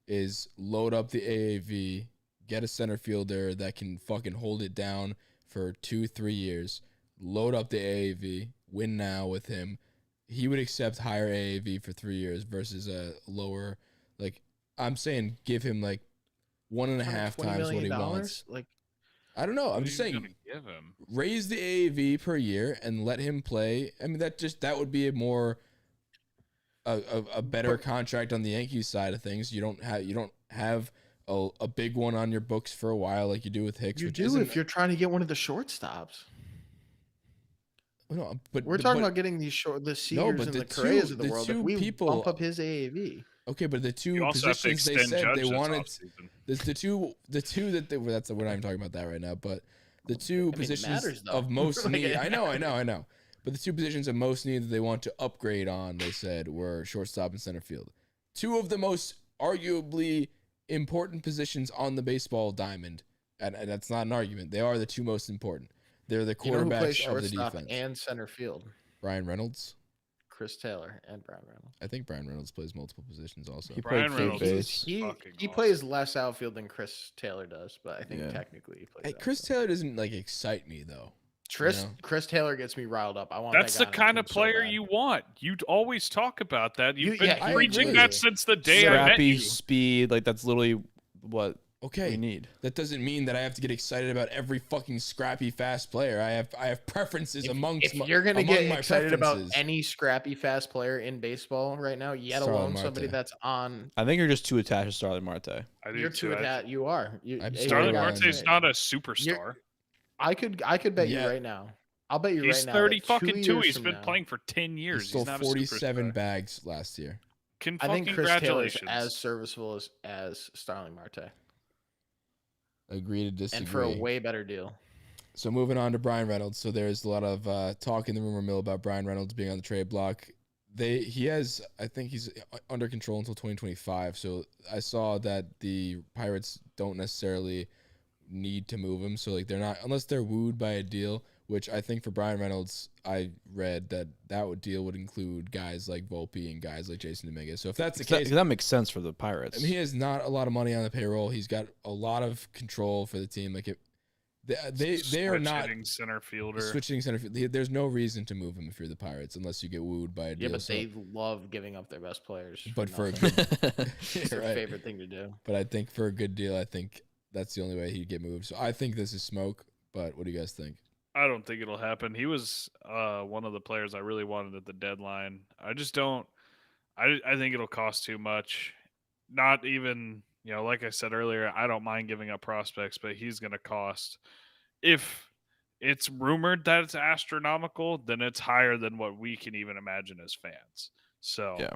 is load up the AAV, get a center fielder that can fucking hold it down for 2-3 years, load up the AAV, win now with him. He would accept higher AAV for 3 years versus a lower. Like I'm saying, give him like 1.5 times what he wants. Like I don't know. I'm just saying, give him? Raise the AAV per year and let him play. I mean, that would be a better contract on the Yankees side of things. You don't have a big one on your books for a while like you do with Hicks. You do if you're trying to get one of the shortstops. No, but we're talking about getting the Seagers and the Correas of the world. If we bump up his AAV. Okay, but the two positions they said they wanted, the two that they were. We're not even talking about that right now. But the two positions of most need. I know. But the two positions of most need that they want to upgrade on, they said, were shortstop and center field. Two of the most arguably important positions on the baseball diamond, and that's not an argument. They are the two most important. They're the quarterbacks of the defense and center field. Brian Reynolds, Chris Taylor, and Brian Reynolds. I think Brian Reynolds plays multiple positions also. Brian Reynolds he plays less outfield than Chris Taylor does, but I think technically he plays. Chris Taylor doesn't like excite me though. Chris Taylor gets me riled up. That's the kind of player you want. You always talk about that. You've been preaching that since the day I met you. Scrappy speed, like that's literally what we need. That doesn't mean that I have to get excited about every fucking scrappy fast player. I have preferences if you're gonna get excited about any scrappy fast player in baseball right now, yet alone somebody that's on. I think you're just too attached to Starling Marte. You're too attached. You are. Starling Marte is not a superstar. I could bet you right now I'll bet you he's right now. 30 that fucking 2. He's been now, playing for 10 years. He stole He's not 47 a superstar. bags last year. I think Chris Taylor is as serviceable as Starling Marte. Agree to disagree. And for a way better deal. So moving on to Brian Reynolds. So there's a lot of talk in the rumor mill about Brian Reynolds being on the trade block. I think he's under control until 2025. So I saw that the Pirates don't necessarily need to move him. So like they're not, unless they're wooed by a deal, which I think for Brian Reynolds, I read that deal would include guys like Volpe and guys like Jason Dominguez. So if that's the case, that makes sense for the Pirates. I mean, he has not a lot of money on the payroll. He's got a lot of control for the team. Like they are not center fielder. Switching center field. There's no reason to move him if you're the Pirates, unless you get wooed by a deal. Yeah, but they love giving up their best players. But for a good, right. It's their favorite thing to do. But I think for a good deal, I think that's the only way he'd get moved. So I think this is smoke. But what do you guys think? I don't think it'll happen. He was one of the players I really wanted at the deadline. I just don't. I think it'll cost too much. Not even, like I said earlier, I don't mind giving up prospects, but he's going to cost. If it's rumored that it's astronomical, then it's higher than what we can even imagine as fans. So yeah,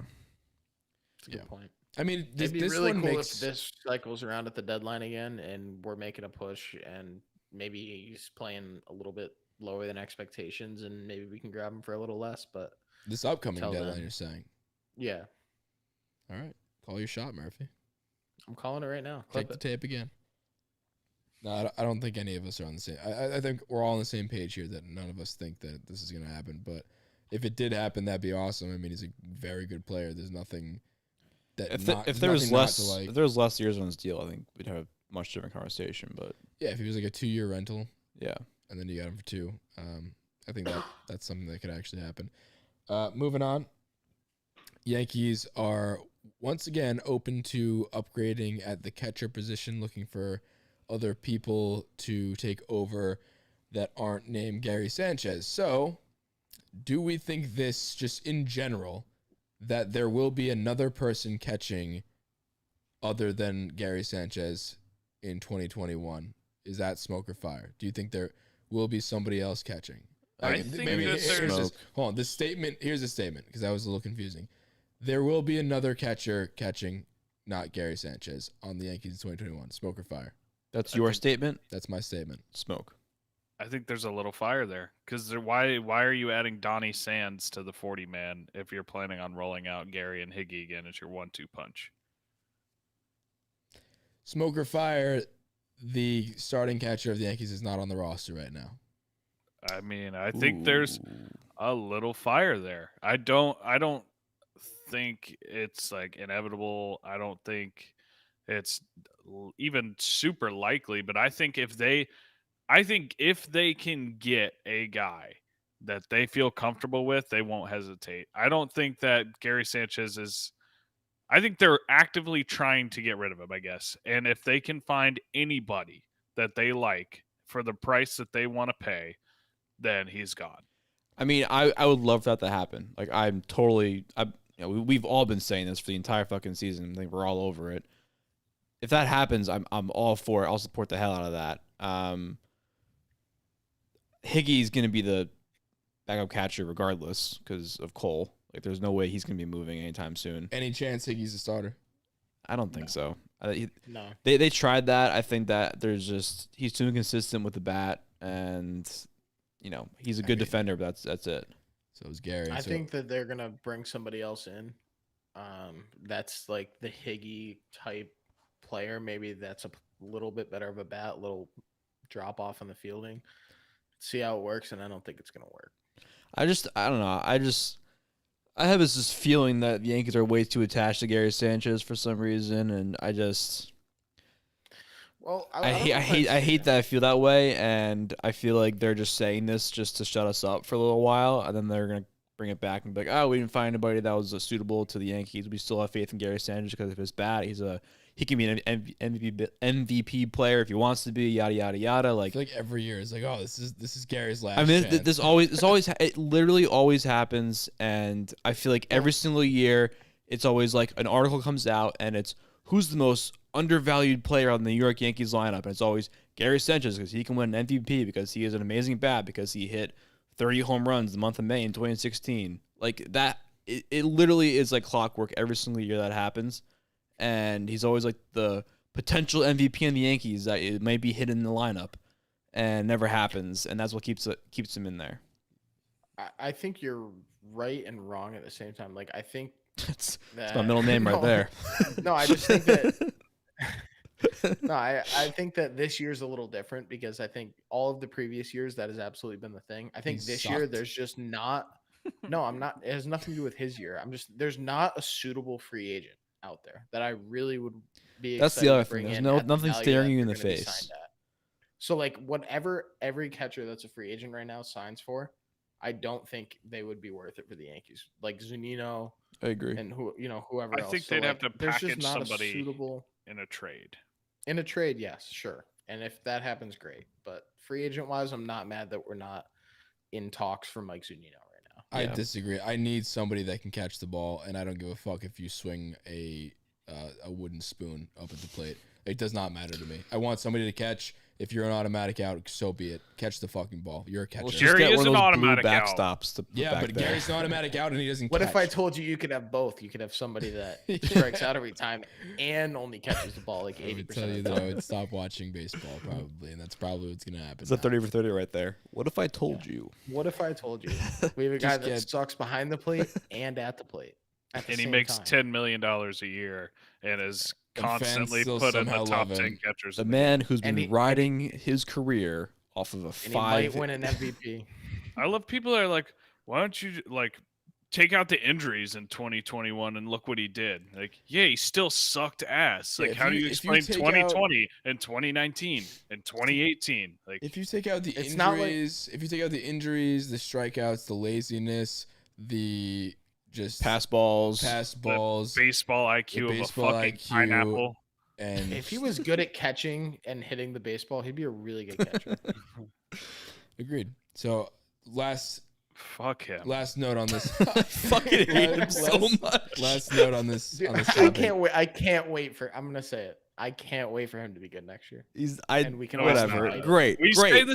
that's a good point. I mean, it'd be really cool if this cycles around at the deadline again, and we're making a push, and maybe he's playing a little bit lower than expectations, and maybe we can grab him for a little less. But this upcoming deadline, you're saying? Yeah. All right, call your shot, Murphy. I'm calling it right now. Take the tape again. No, I don't think any of us are on the same. I think we're all on the same page here that none of us think that this is going to happen. But if it did happen, that'd be awesome. I mean, he's a very good player. There's nothing that if there was less years on his deal, I think we'd have a much different conversation. But yeah, if he was like a 2-year rental, yeah, and then you got him for 2, I think that's something that could actually happen. Moving on, Yankees are once again open to upgrading at the catcher position, looking for other people to take over that aren't named Gary Sanchez. So, do we think this, just in general, that there will be another person catching other than Gary Sanchez in 2021? Is that smoke or fire? Do you think there will be somebody else catching? I think that hold on. Here's the statement, because that was a little confusing. There will be another catcher catching, not Gary Sanchez, on the Yankees in 2021. Smoke or fire? That's your statement? That's my statement. Smoke. I think there's a little fire there. Because why are you adding Donnie Sands to the 40-man if you're planning on rolling out Gary and Higgy again as your 1-2 punch? Smoke or fire, the starting catcher of the Yankees is not on the roster right now. I mean, I think there's a little fire there. I don't think it's like inevitable. I don't think it's even super likely, but I think if they can get a guy that they feel comfortable with, they won't hesitate. I don't think that Gary Sanchez I think they're actively trying to get rid of him, I guess. And if they can find anybody that they like for the price that they want to pay, then he's gone. I mean, I would love that to happen. Like, we've all been saying this for the entire fucking season. I think we're all over it. If that happens, I'm all for it. I'll support the hell out of that. Higgy's going to be the backup catcher regardless because of Cole. Like, there's no way he's going to be moving anytime soon. Any chance Higgy's a starter? I don't think so. No. They tried that. I think that he's too inconsistent with the bat, and he's a good defender, but that's it. So is Gary. I think that they're gonna bring somebody else in. That's like the Higgy type player. Maybe that's a little bit better of a bat, little drop off on the fielding. See how it works, and I don't think it's gonna work. I don't know. I have this feeling that the Yankees are way too attached to Gary Sanchez for some reason, and I hate that I feel that way, and I feel like they're just saying this just to shut us up for a little while, and then they're gonna bring it back and be like, "Oh, we didn't find anybody that was suitable to the Yankees. We still have faith in Gary Sanchez because of his bat. He can be an MVP player if he wants to be. Yada yada yada." Like, I feel like every year it's like, "Oh, this is Gary's last." I mean, chance. it literally always happens, and I feel like every single year it's always like an article comes out and it's who's the most undervalued player on the New York Yankees lineup, and it's always Gary Sanchez because he can win an MVP because he is an amazing bat because he hit 30 home runs the month of May in 2016. Like that, it literally is like clockwork every single year that happens. And he's always like the potential MVP in the Yankees that it might be hidden in the lineup and never happens. And that's what keeps him in there. I think you're right and wrong at the same time. Like, I think that's my middle name right there. No, I just think that no, I think that this year's a little different because I think all of the previous years that has absolutely been the thing. I think this year there's just not. No, I'm not. It has nothing to do with his year. There's not a suitable free agent out there that I really would be. That's the other thing. There's nothing staring you in the face. So like whatever every catcher that's a free agent right now signs for, I don't think they would be worth it for the Yankees. Like Zunino, I agree, and whoever else. I think they'd have to package somebody suitable in a trade. In a trade, yes, sure. And if that happens, great. But free agent wise, I'm not mad that we're not in talks for Mike Zunino right now. I disagree. I need somebody that can catch the ball, and I don't give a fuck if you swing a wooden spoon up at the plate. It does not matter to me. I want somebody to catch. If you're an automatic out, so be it. Catch the fucking ball. You're a catcher. Well, Gary is an automatic backstops to but Gary's an automatic out, and he doesn't. What if I told you could have both? You could have somebody that strikes out every time and only catches the ball like 80%. I would tell you that I would stop watching baseball probably, and that's probably what's gonna happen. It's a 30 for 30 right there. What if I told you? What if I told you? We have a guy that sucks behind the plate and at the plate, and he makes $10 million a year and is constantly put in the top 10 catchers. The man who's been riding his career off of a 5. He might win an MVP. I love people that are like, why don't you like take out the injuries in 2021 and look what he did? Like, yeah, he still sucked ass. Like, how do you explain 2020 and 2019 and 2018? Like, if you take out the injuries, if you take out the injuries, the strikeouts, the laziness, the just pass balls, the baseball IQ of a fucking pineapple. And if he was good at catching and hitting the baseball, he'd be a really good catcher. Agreed. So fuck him. Last note on this. I fucking hate him so much. Last note on this. Dude, on this I can't wait for. I'm gonna say it. I can't wait for him to be good next year. And we can whatever. Great.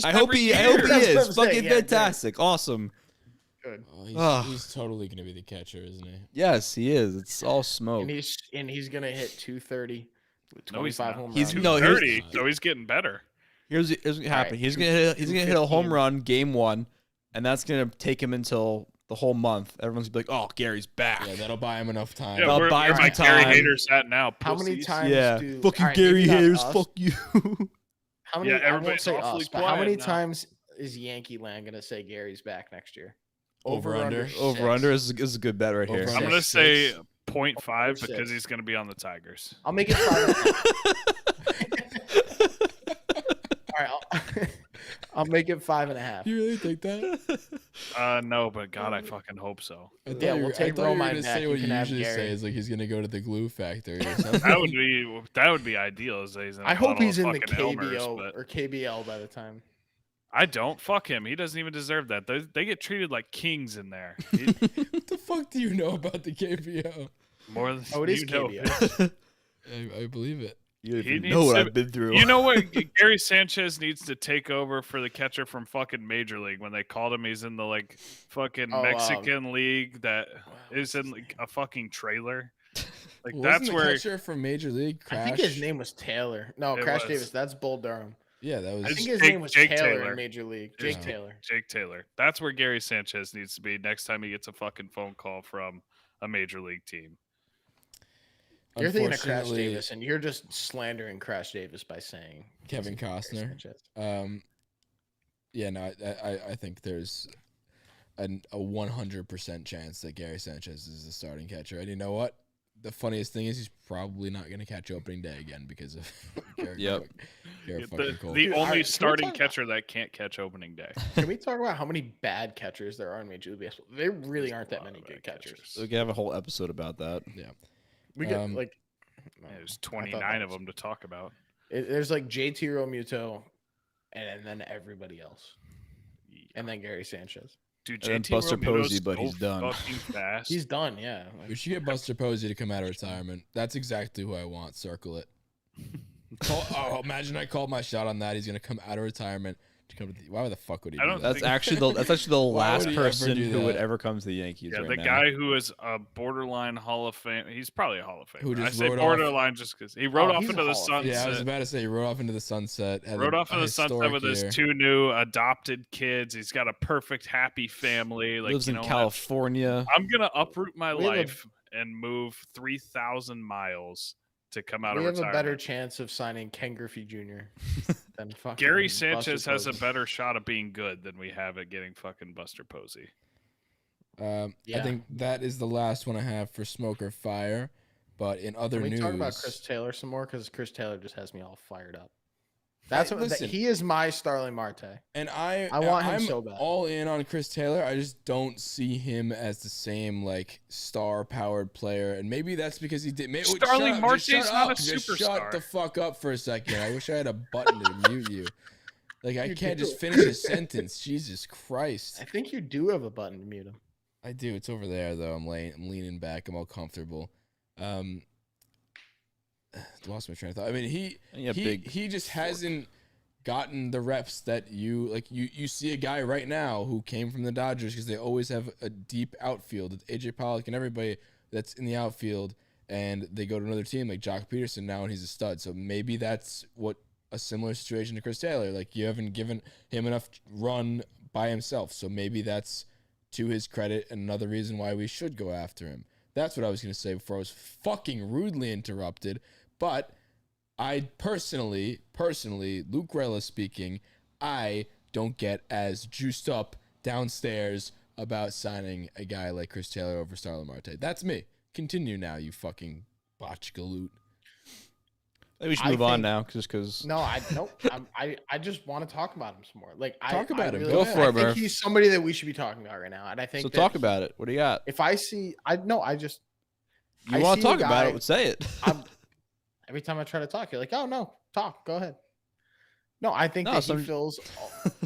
I hope he is fucking fantastic. Awesome. He's totally gonna be the catcher, isn't he? Yes, he is. It's all smoke. And he's gonna hit 230 with 25 home runs. He's 230, so he's getting better. Here's what happened. He's gonna hit a home run game 1, and that's gonna take him until the whole month. Everyone's gonna be like, "Oh, Gary's back." Yeah, that'll buy him enough time. Yeah, that'll buy him time. Gary haters at now. How many times? Yeah, fucking Gary haters. Fuck you. How many? I won't say us, but how many times is Yankee Land gonna say Gary's back next year? Over under is a good bet right here. I'm gonna say 0.5 because he's gonna be on the Tigers. I'll make it 5.5. All right, I'll make it 5.5. You really think that? No, but God, I fucking hope so. Yeah, we'll take Romine back. What you usually say is like he's gonna go to the glue factory or something. that would be ideal. I hope he's in the KBO or KBL by the time. I don't. Fuck him. He doesn't even deserve that. They get treated like kings in there. What the fuck do you know about the KBO? More than it is KBO. I believe it. You even know what I've been through. You know what? Gary Sanchez needs to take over for the catcher from fucking Major League. When they called him, he's in the like fucking Mexican league that is in like a fucking trailer. Like that's where catcher from Major League. Crash? I think his name was Taylor. No, Crash Davis. That's Bull Durham. Yeah, that was. I think his name was Jake Taylor in Major League. Jake Taylor. That's where Gary Sanchez needs to be next time he gets a fucking phone call from a Major League team. You're thinking of Crash Davis, and you're just slandering Crash Davis by saying Kevin Costner. Yeah, no, I think there's a 100% chance that Gary Sanchez is the starting catcher. And you know what? The funniest thing is he's probably not going to catch opening day again because of Garrett fucking Cole. The only starting catcher that can't catch opening day. Can we talk about how many bad catchers there are in Major League Baseball? There really aren't that many good catchers. We can have a whole episode about that. Yeah. We get there's 29 of them to talk about. There's like JT Realmuto and then everybody else. Yeah. And then Gary Sanchez. Dude, JT Buster Posey, but he's done. Fast. He's done, yeah. We should get Buster Posey to come out of retirement. That's exactly who I want. Circle it. Imagine I called my shot on that. He's going to come out of retirement, Why the fuck would he do that? That's actually the last person who would ever come to the Yankees. Yeah, right the now. Guy who is a borderline Hall of Fame. He's probably a Hall of Famer. Who just I say borderline just because he rode off into the sunset. Yeah, I was about to say he rode off into the sunset. Rode off into the sunset with his 2 new adopted kids. He's got a perfect, happy family. Like, lives in California. I'm gonna uproot my life and move 3,000 miles to come out of retirement. We have a better chance of signing Ken Griffey Jr. than fucking Gary Sanchez has a better shot of being good than we have at getting fucking Buster Posey. I think that is the last one I have for Smoke or Fire. But in other news, talk about Chris Taylor some more because Chris Taylor just has me all fired up. That's he is my Starling Marte, and I want him so bad. All in on Chris Taylor. I just don't see him as the same like star-powered player, and maybe that's because he did. Starling Marte is not a superstar. Shut the fuck up for a second. I wish I had a button to mute you. Like I can't just finish a sentence. Jesus Christ! I think you do have a button to mute him. I do. It's over there though. I'm leaning back. I'm all comfortable. Lost my train of thought. I mean, he just hasn't gotten the reps that you see a guy right now who came from the Dodgers because they always have a deep outfield. It's AJ Pollock and everybody that's in the outfield, and they go to another team like Jock Peterson now, and he's a stud. So maybe that's what a similar situation to Chris Taylor. Like you haven't given him enough run by himself. So maybe that's to his credit and another reason why we should go after him. That's what I was going to say before I was fucking rudely interrupted. But I personally, Luke Rella speaking, I don't get as juiced up downstairs about signing a guy like Chris Taylor over Starling Marte. That's me. Continue now, you fucking botch-galoot. Maybe we should move on now, because no, I just want to talk about him some more. Like talk about him. Really, go for it, bro. I think he's somebody that we should be talking about right now, and I think so. Talk about it. What do you got? If I see, you want to talk about it? Let's say it. Every time I try to talk, you're like, "Oh no, talk. Go ahead." No, I think he fills.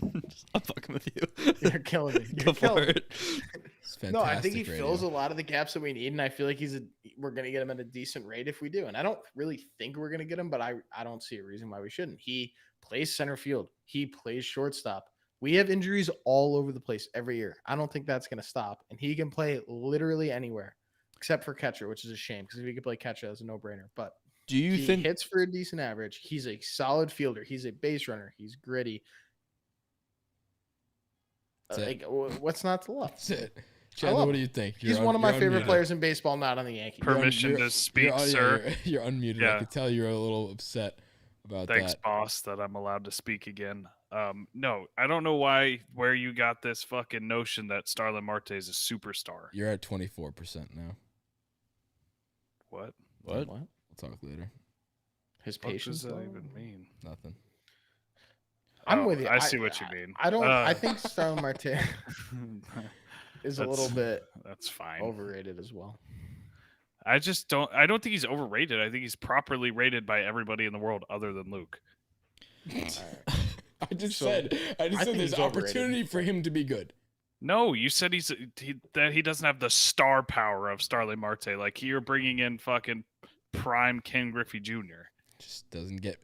I'm fucking with you. You're killing me. Go for it. No, I think he fills a lot of the gaps that we need, and I feel like we're gonna get him at a decent rate if we do. And I don't really think we're gonna get him, but I don't see a reason why we shouldn't. He plays center field. He plays shortstop. We have injuries all over the place every year. I don't think that's gonna stop, and he can play literally anywhere except for catcher, which is a shame because if he could play catcher, that's a no-brainer. But do you think he hits for a decent average? He's a solid fielder. He's a base runner. He's gritty. Like, what's not to love? That's it. Chandler, what do you think? He's one of my favorite players in baseball, not on the Yankees. Permission to speak, sir. You're unmuted. Yeah. I could tell you're a little upset about that. Thanks, boss, that I'm allowed to speak again. No, I don't know where you got this fucking notion that Starling Marte is a superstar. You're at 24% now. What? We'll talk later. His patience. What does that even mean? Nothing. I'm with you. I see what you mean. I don't. I think Starling Marte is a little bit. That's fine. Overrated as well. I don't think he's overrated. I think he's properly rated by everybody in the world other than Luke. I just said there's opportunity for him to be good. No, you said that he doesn't have the star power of Starling Marte. Like you're bringing in fucking prime Ken Griffey Jr. Just doesn't get.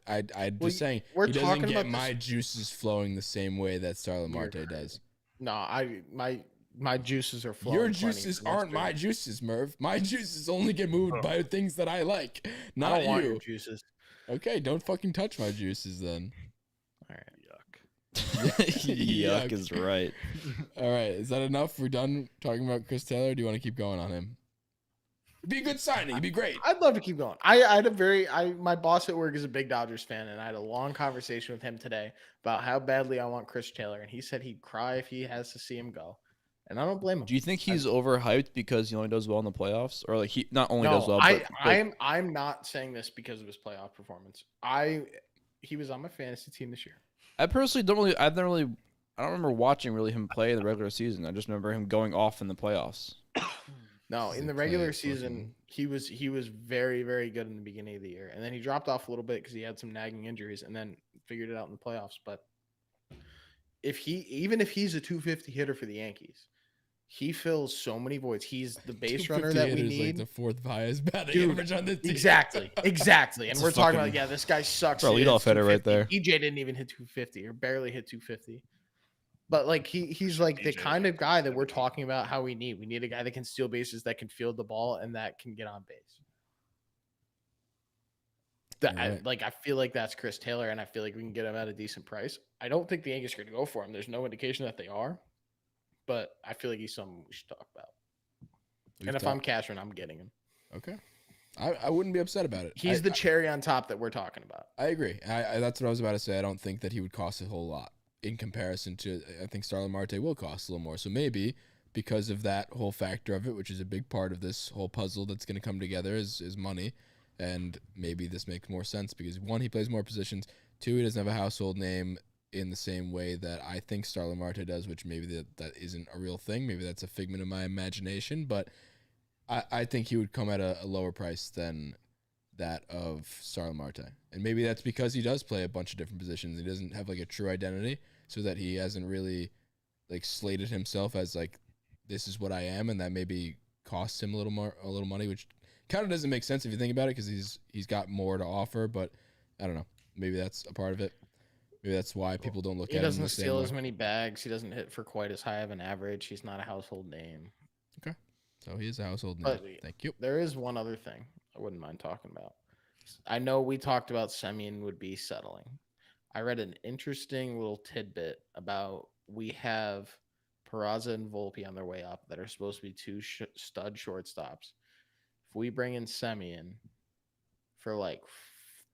Just saying he doesn't get my juices flowing the same way that Starling Marte does. No, my juices are flowing. Your juices aren't my juices, Merv. My juices only get moved by things that I like, not I don't want you. your juices. Okay, don't fucking touch my juices then. All right. Yuck is right. All right, is that enough? We're done talking about Chris Taylor. Or do you want to keep going on him? It'd be a good signing. It'd be great. I'd love to keep going. My boss at work is a big Dodgers fan, and I had a long conversation with him today about how badly I want Chris Taylor, and he said he'd cry if he has to see him go, and I don't blame him. Do you think he's overhyped because he only does well in the playoffs, or like he not only does well? I'm not saying this because of his playoff performance. He was on my fantasy team this year. I personally I don't remember watching really him play in the regular season. I just remember him going off in the playoffs. No, in the regular season, he was very, very good in the beginning of the year, and then he dropped off a little bit because he had some nagging injuries, and then figured it out in the playoffs. But even if he's a 250 hitter for the Yankees, He fills so many voids. He's the base runner that we need. Like the 4th highest batting average on the team. Exactly. And we're talking about, this guy sucks. Bro, leadoff hitter right there. EJ didn't even hit 250 or barely hit 250. But like he's like the kind of guy that we're talking about how we need. We need a guy that can steal bases, that can field the ball, and that can get on base. I feel like that's Chris Taylor, and I feel like we can get him at a decent price. I don't think the Yankees are going to go for him. There's no indication that they are, but I feel like he's someone we should talk about. If I'm Cashman, I'm getting him. Okay. I wouldn't be upset about it. He's the cherry on top that we're talking about. I agree. That's what I was about to say. I don't think that he would cost a whole lot in comparison to, I think Starlin Marte will cost a little more. So maybe because of that whole factor of it, which is a big part of this whole puzzle that's going to come together, is money. And maybe this makes more sense because 1, he plays more positions. 2, he doesn't have a household name in the same way that I think Starlin Marte does, which maybe that isn't a real thing. Maybe that's a figment of my imagination, but I think he would come at a lower price than that of Starlin Marte. And maybe that's because he does play a bunch of different positions. He doesn't have like a true identity, so that he hasn't really like slated himself as like, this is what I am, and that maybe costs him a little money, which kind of doesn't make sense if you think about it, because he's got more to offer. But I don't know, maybe that's a part of it. Maybe that's why people don't look at him. He doesn't steal as many bags. He doesn't hit for quite as high of an average. He's not a household name. Okay, so he is a household name. Thank you. There is one other thing I wouldn't mind talking about. I know we talked about Semien would be settling. I read an interesting little tidbit about we have Peraza and Volpe on their way up that are supposed to be 2 stud shortstops. If we bring in Semien for like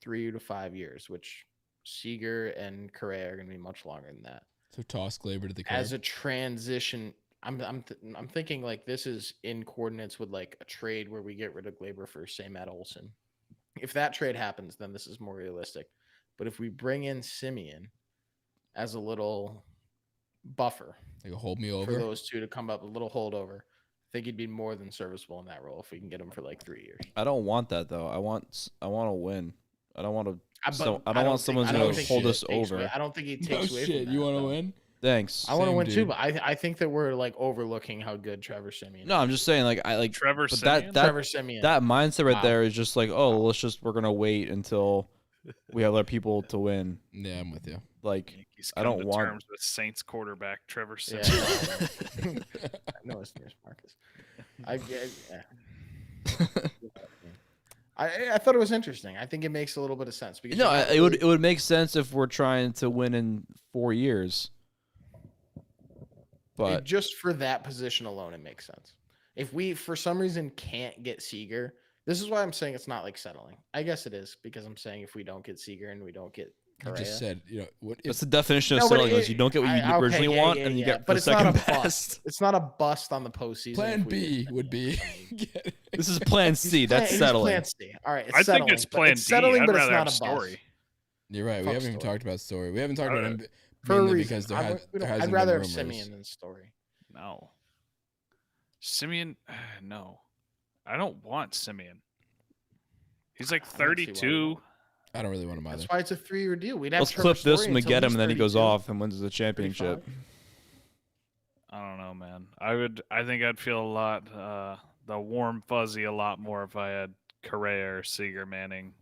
3 to 5 years, which Seager and Correa are going to be much longer than that. So toss Glaber to the curb. As a transition, I'm thinking like this is in coordinates with like a trade where we get rid of Glaber for, say, Matt Olson. If that trade happens, then this is more realistic. But if we bring in Semien as a little buffer, like a hold me over for those 2 to come up, a little holdover, I think he'd be more than serviceable in that role if we can get him for like 3 years. I don't want that though. I want to win. I don't want to. I don't want someone's going to hold us over. I don't think he takes away from that. You want to win? Thanks. I want to win too, but I think that we're like overlooking how good Trevor Semien. No, I'm just saying Trevor Semien. Trevor Semien. That mindset right there is just like, we're gonna wait until we have other people to win. Yeah, I'm with you. Like, I don't want terms with Saints quarterback Trevor Semien. I know his name is Marcus. I thought it was interesting. I think it makes a little bit of sense because it would make sense if we're trying to win in 4 years. But just for that position alone, it makes sense. If we, for some reason, can't get Seager, this is why I'm saying it's not like settling. I guess it is, because I'm saying if we don't get Seager and we don't get Correa. You just said, that's the definition of settling. Is you don't get what you originally want, and you get the second best. It's not a bust on the postseason. Plan B would be. This is Plan C. That's settling. Plan C. All right, I think it's Plan D. Settling, but it's not a Story. You're right. We haven't even talked about Story. We haven't talked about him. For a reason. Because I'd rather have Semien than Story. No. Semien, no. I don't want Semien. He's like 32. I don't really want him either. That's why it's a 3-year deal. Let's clip this when we get him, and then he goes off and wins the championship. I don't know, man. I think I'd feel a lot, the warm fuzzy a lot more if I had Correa or Seager Manning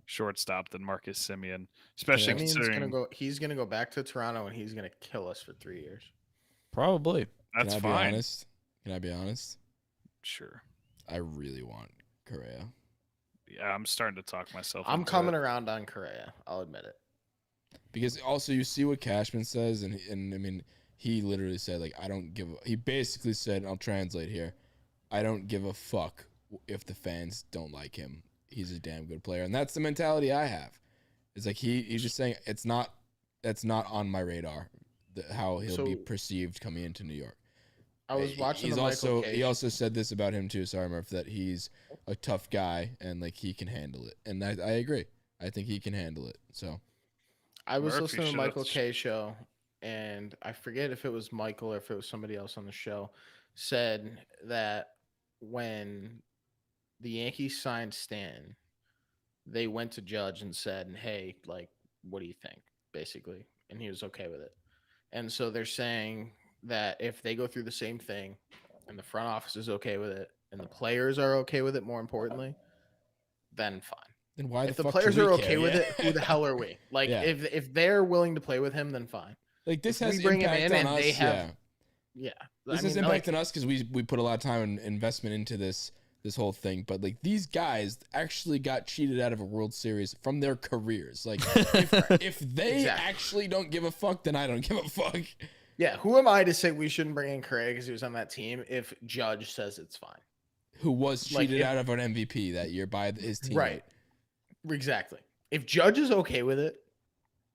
shortstop than Marcus Semien, especially considering he's gonna go back to Toronto and he's gonna kill us for 3 years. Probably. That's fine. Can I be honest? Sure. I really want Correa. Yeah, I'm starting to talk myself. I'm coming around on Correa. I'll admit it. Because also you see what Cashman says, and I mean he literally said like he basically said, and I'll translate here, I don't give a fuck if the fans don't like him. He's a damn good player, and that's the mentality I have. It's like he's just saying that's not on my radar, how he'll be perceived coming into New York. I was watching. He also said this about him too. Sorry, Murph, that he's a tough guy and like he can handle it, and I agree. I think he can handle it. So I was listening to Michael K show, and I forget if it was Michael or if it was somebody else on the show, said that when the Yankees signed Stan, they went to Judge and said, hey, like, what do you think, basically? And he was okay with it. And so they're saying that if they go through the same thing and the front office is okay with it, and the players are okay with it, more importantly, then fine. Then why if the the fuck players do we are okay care? with it, who the hell are we? Like, Yeah. if they're willing to play with him, then fine. Like this If has we bring him impact in on and us. they have- Yeah, This has impact on us because we put a lot of time and investment into this whole thing. But like these guys actually got cheated out of a World Series from their careers. Like if they actually don't give a fuck, then I don't give a fuck. Yeah, who am I to say we shouldn't bring in Correa because he was on that team if Judge says it's fine? Who was cheated out of an MVP that year by his team? Right. Exactly. If Judge is okay with it,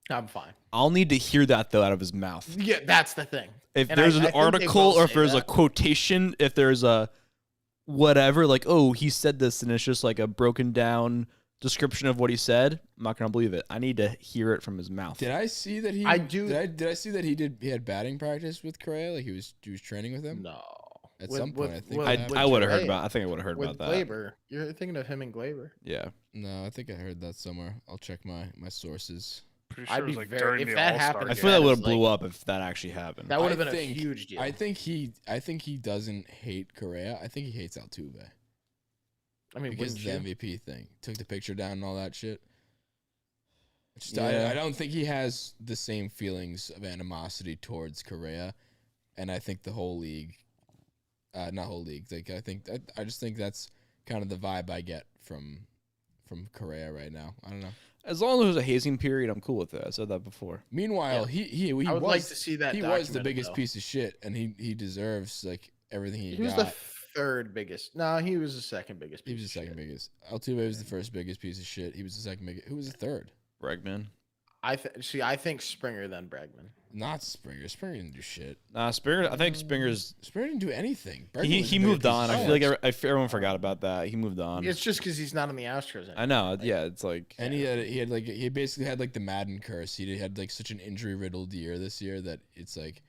I'm fine. I'll need to hear that though out of his mouth. Yeah, that's the thing. If there's an article or if there's a quotation, if there's a whatever, like, oh, he said this and it's just like a broken down description of what he said, I'm not gonna believe it. I need to hear it from his mouth. Did I see that he? Did I see that he had batting practice with Correa? Like he was training with him? No. At some point, I think I would have heard about. I think I would have heard about that. Glaber, you're thinking of him and Glaber. Yeah. No, I think I heard that somewhere. I'll check my sources. Pretty sure I'd it was be like very during if the that All-Star happened. I game. feel that would have blew up if that actually happened. That would have been a huge deal. I think he doesn't hate Correa. I think he hates Altuve. I mean, because of the MVP thing, took the picture down and all that shit. Yeah. I don't think he has the same feelings of animosity towards Correa, and I think the whole league, not whole league, like I just think that's kind of the vibe I get from Correa right now. I don't know. As long as there's a hazing period, I'm cool with it. I said that before. Meanwhile, he I would like to see that. He was the biggest piece of shit, and he deserves like everything he got. He was the third biggest. No, he was the second biggest. He was the second biggest. Altuve was the first biggest piece of shit. He was the second biggest. Who was the third? Bregman. I think Springer then Bregman. Not Springer. Springer didn't do shit. Nah, Springer. I think Springer didn't do anything. He moved on. I feel like everyone forgot about that. He moved on. It's just because he's not on the Astros anymore. I know. Yeah, it's like. And he basically had like the Madden curse. He had like such an injury riddled year this year that it's like,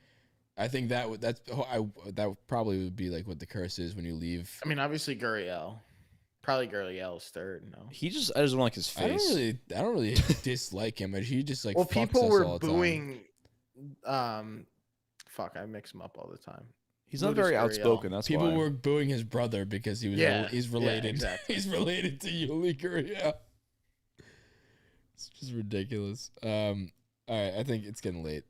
I think that probably would be like what the curse is when you leave. I mean, obviously Gurriel. Probably Gurriel's third. No, I just don't like his face. I don't really dislike him, but he just like. Well, fucks people us were all the booing. Fuck, I mix him up all the time. He's not very outspoken. That's people why. were booing his brother because he was. He's related. Yeah, exactly. He's related to Yuli Gurriel. It's just ridiculous. All right, I think it's getting late.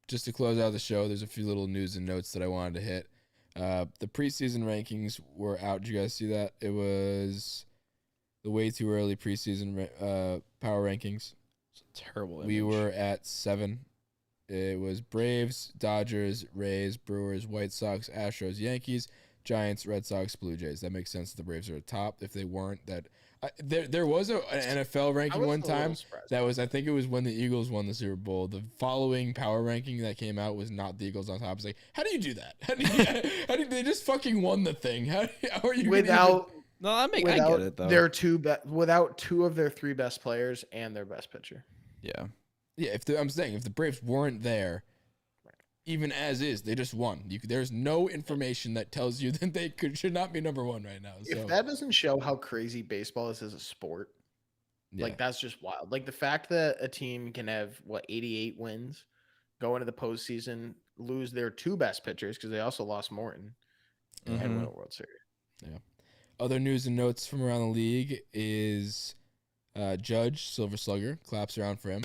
Just to close out the show, there's a few little news and notes that I wanted to hit. The preseason rankings were out. Did you guys see that? It was the way too early preseason power rankings. It's a terrible image. We were at 7. It was Braves, Dodgers, Rays, Brewers, White Sox, Astros, Yankees, Giants, Red Sox, Blue Jays. That makes sense. The Braves are at top. If they weren't, that there was an NFL ranking one time that was, I think it was when the Eagles won the Super Bowl. The following power ranking that came out was not the Eagles on top. It's like, how do you do that? How do they just fucking won the thing? How are you without? No, I get it though. Without 2 of their 3 best players and their best pitcher. Yeah. Yeah, I'm saying if the Braves weren't there, even as is, they just won. There's no information that tells you that they should not be number 1 right now. So. If that doesn't show how crazy baseball is as a sport, like that's just wild. Like the fact that a team can have 88 wins, go into the postseason, lose their 2 best pitchers because they also lost Morton, and win a World Series. Yeah. Other news and notes from around the league is Judge, Silver Slugger, claps around for him.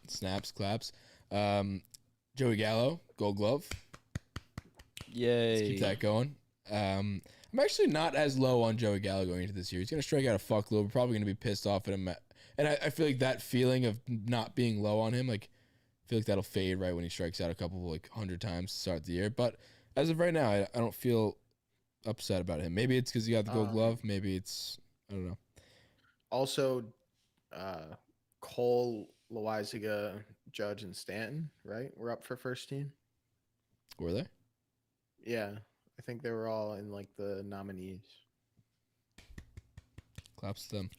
Snaps, claps. Joey Gallo, Gold Glove. Yay. Let's keep that going. I'm actually not as low on Joey Gallo going into this year. He's going to strike out a fuckload. We're probably going to be pissed off at him. And I feel like that feeling of not being low on him, like, I feel like that'll fade right when he strikes out a couple, 100 times to start the year. But as of right now, I don't feel upset about him. Maybe it's because he got the Gold Glove. Maybe it's, I don't know. Also, Cole, Loizaga, Judge, and Stanton, right? We're up for first team. Were they? Yeah, I think they were all in the nominees. Claps to them.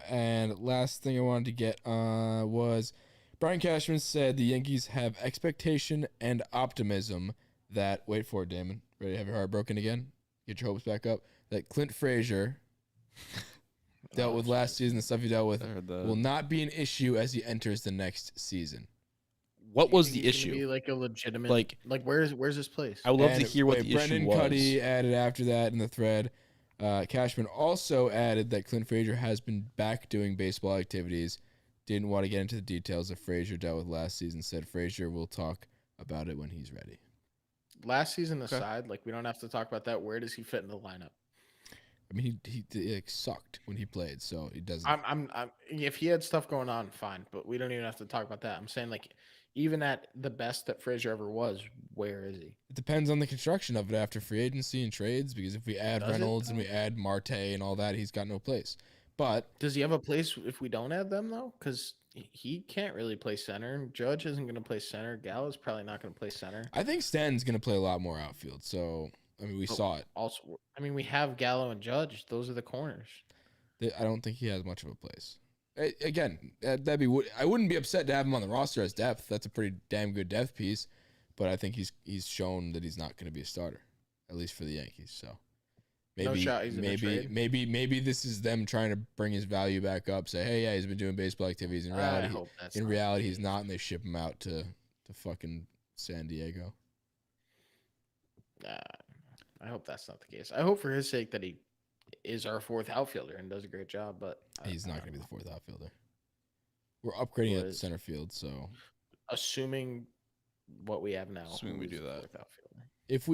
And last thing I wanted to get was Brian Cashman said the Yankees have expectation and optimism that, wait for it, Damon, ready to have your heart broken again? Get your hopes back up. That Clint Frazier dealt with last season, the stuff he dealt with, will not be an issue as he enters the next season. What was the issue? Be like a legitimate, like where's this place? I would love to hear what the Brendan issue was. Cuddy added after that in the thread. Cashman also added that Clint Frazier has been back doing baseball activities. Didn't want to get into the details that Frazier dealt with last season. Said Frazier will talk about it when he's ready. Last season aside, we don't have to talk about that. Where does he fit in the lineup? I mean, he sucked when he played, so he doesn't. I'm if he had stuff going on, fine, but we don't even have to talk about that. I'm saying even at the best that Frazier ever was, where is he? It depends on the construction of it after free agency and trades, because if we add Reynolds and we add Marte and all that, he's got no place. But does he have a place if we don't add them though? Because he can't really play center. Judge isn't going to play center. Gallo's probably not going to play center. I think Stanton's going to play a lot more outfield. So I mean, we saw it. Also, I mean, we have Gallo and Judge. Those are the corners. I don't think he has much of a place. Again, that'd be. I wouldn't be upset to have him on the roster as depth. That's a pretty damn good depth piece. But I think he's shown that he's not going to be a starter, at least for the Yankees. So maybe no shot he's in a trade. maybe this is them trying to bring his value back up. Say, hey, yeah, he's been doing baseball activities. In reality, he's not, and they ship him out to fucking San Diego. I hope that's not the case. I hope for his sake that he is our fourth outfielder and does a great job, but he's not going to be the fourth outfielder. We're upgrading at center field, so assuming what we have now, assuming we do that. If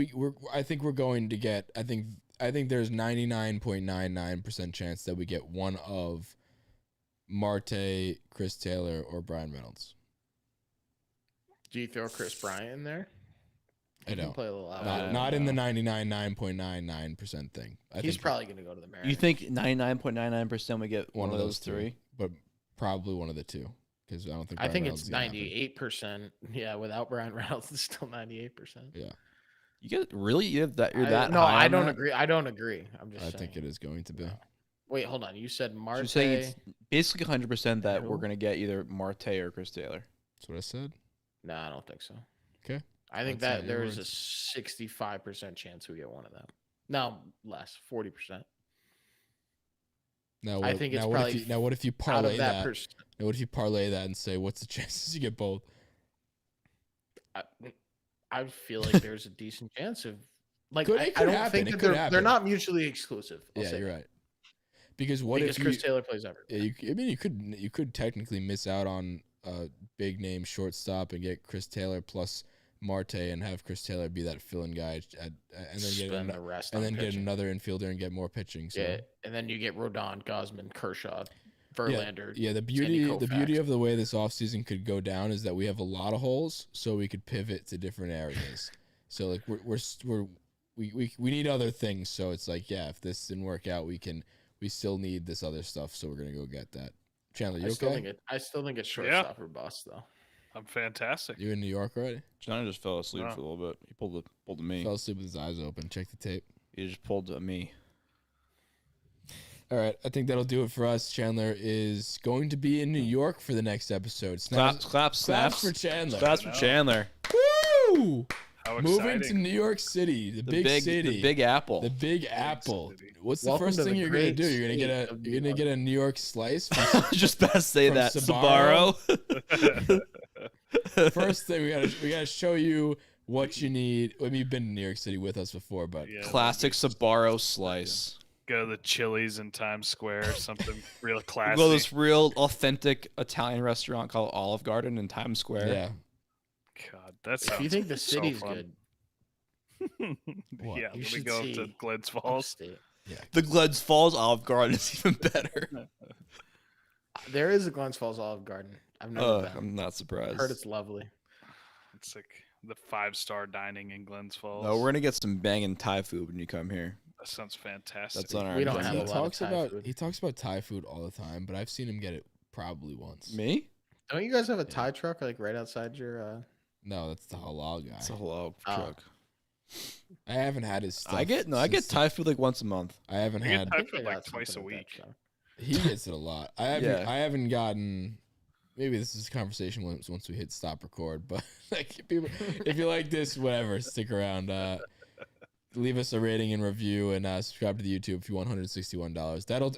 I think we're going to get. I think there's 99.99% chance that we get one of Marte, Chris Taylor, or Brian Reynolds. Do you throw Chris Bryant in there? I don't. Play a little not in the 99.99% thing. He's probably going to go to the Mariners. You think 99.99% we get one of those three? But probably one of the two, because I don't think. I think it's 98%. Yeah, without Brian Reynolds, it's still 98%. Yeah. You get really you have that? You're that? No, high I don't that? agree. I don't agree. I'm just. I saying. think it is going to be. Wait, hold on. You said Marte. You're saying it's basically 100% that we're going to get either Marte or Chris Taylor. That's what I said. No, I don't think so. Okay. I think that there is a 65% chance we get one of them. No, less, 40%. Now, I think it's probably. What if you parlay that? Now, what if you parlay that and say, what's the chances you get both? I feel like there's a decent chance of. I don't happen. think that they're not mutually exclusive. Yeah, you're right. Because if Chris Taylor plays everywhere? Yeah, you could technically miss out on a big name shortstop and get Chris Taylor plus Marte and have Chris Taylor be that fill-in guy and then get another infielder and get more pitching. So. Yeah, and then you get Rodon, Gosman, Kershaw, Verlander. Yeah, the beauty of the way this offseason could go down is that we have a lot of holes, so we could pivot to different areas. So we need other things. So it's if this didn't work out, we still need this other stuff. So we're gonna go get that. Chandler, you okay? I still think it's shortstop or bust though. I'm fantastic. You in New York already? John just fell asleep for a little bit. He pulled a me. Fell asleep with his eyes open. Check the tape. He just pulled a me. All right, I think that'll do it for us. Chandler is going to be in New York for the next episode. Claps for Chandler. Claps for Chandler. Woo! Moving to New York City, the big city, the Big Apple. The Big Apple. What's the first thing you're gonna do? You're gonna get a New York slice. Just about to say that Sbarro. First thing we gotta show you what you need. I mean, you've been to New York City with us before, but classic Sbarro slice. Go to the Chili's in Times Square, something real classy. Go to this real authentic Italian restaurant called Olive Garden in Times Square. Yeah. God, that's. If you think the city's good, yeah, let me go to Glens Falls. Yeah. The Glens Falls Olive Garden is even better. There is a Glens Falls Olive Garden. I've never been. I'm not surprised. I've heard it's lovely. It's like the 5-star dining in Glens Falls. No, we're gonna get some banging Thai food when you come here. That sounds fantastic. That's on our. We don't have a lot of Thai food. He talks about Thai food all the time, but I've seen him get it probably once. Me? Don't you guys have a Thai truck right outside your? No, that's the halal guy. It's a halal truck. I haven't had his stuff. I get Thai food once a month. I haven't had Thai food twice a week. He gets it a lot. I haven't gotten. Maybe this is a conversation once we hit stop record. But people, if you like this, whatever, stick around. Leave us a rating and review and subscribe to the YouTube if you want $161. That'll end.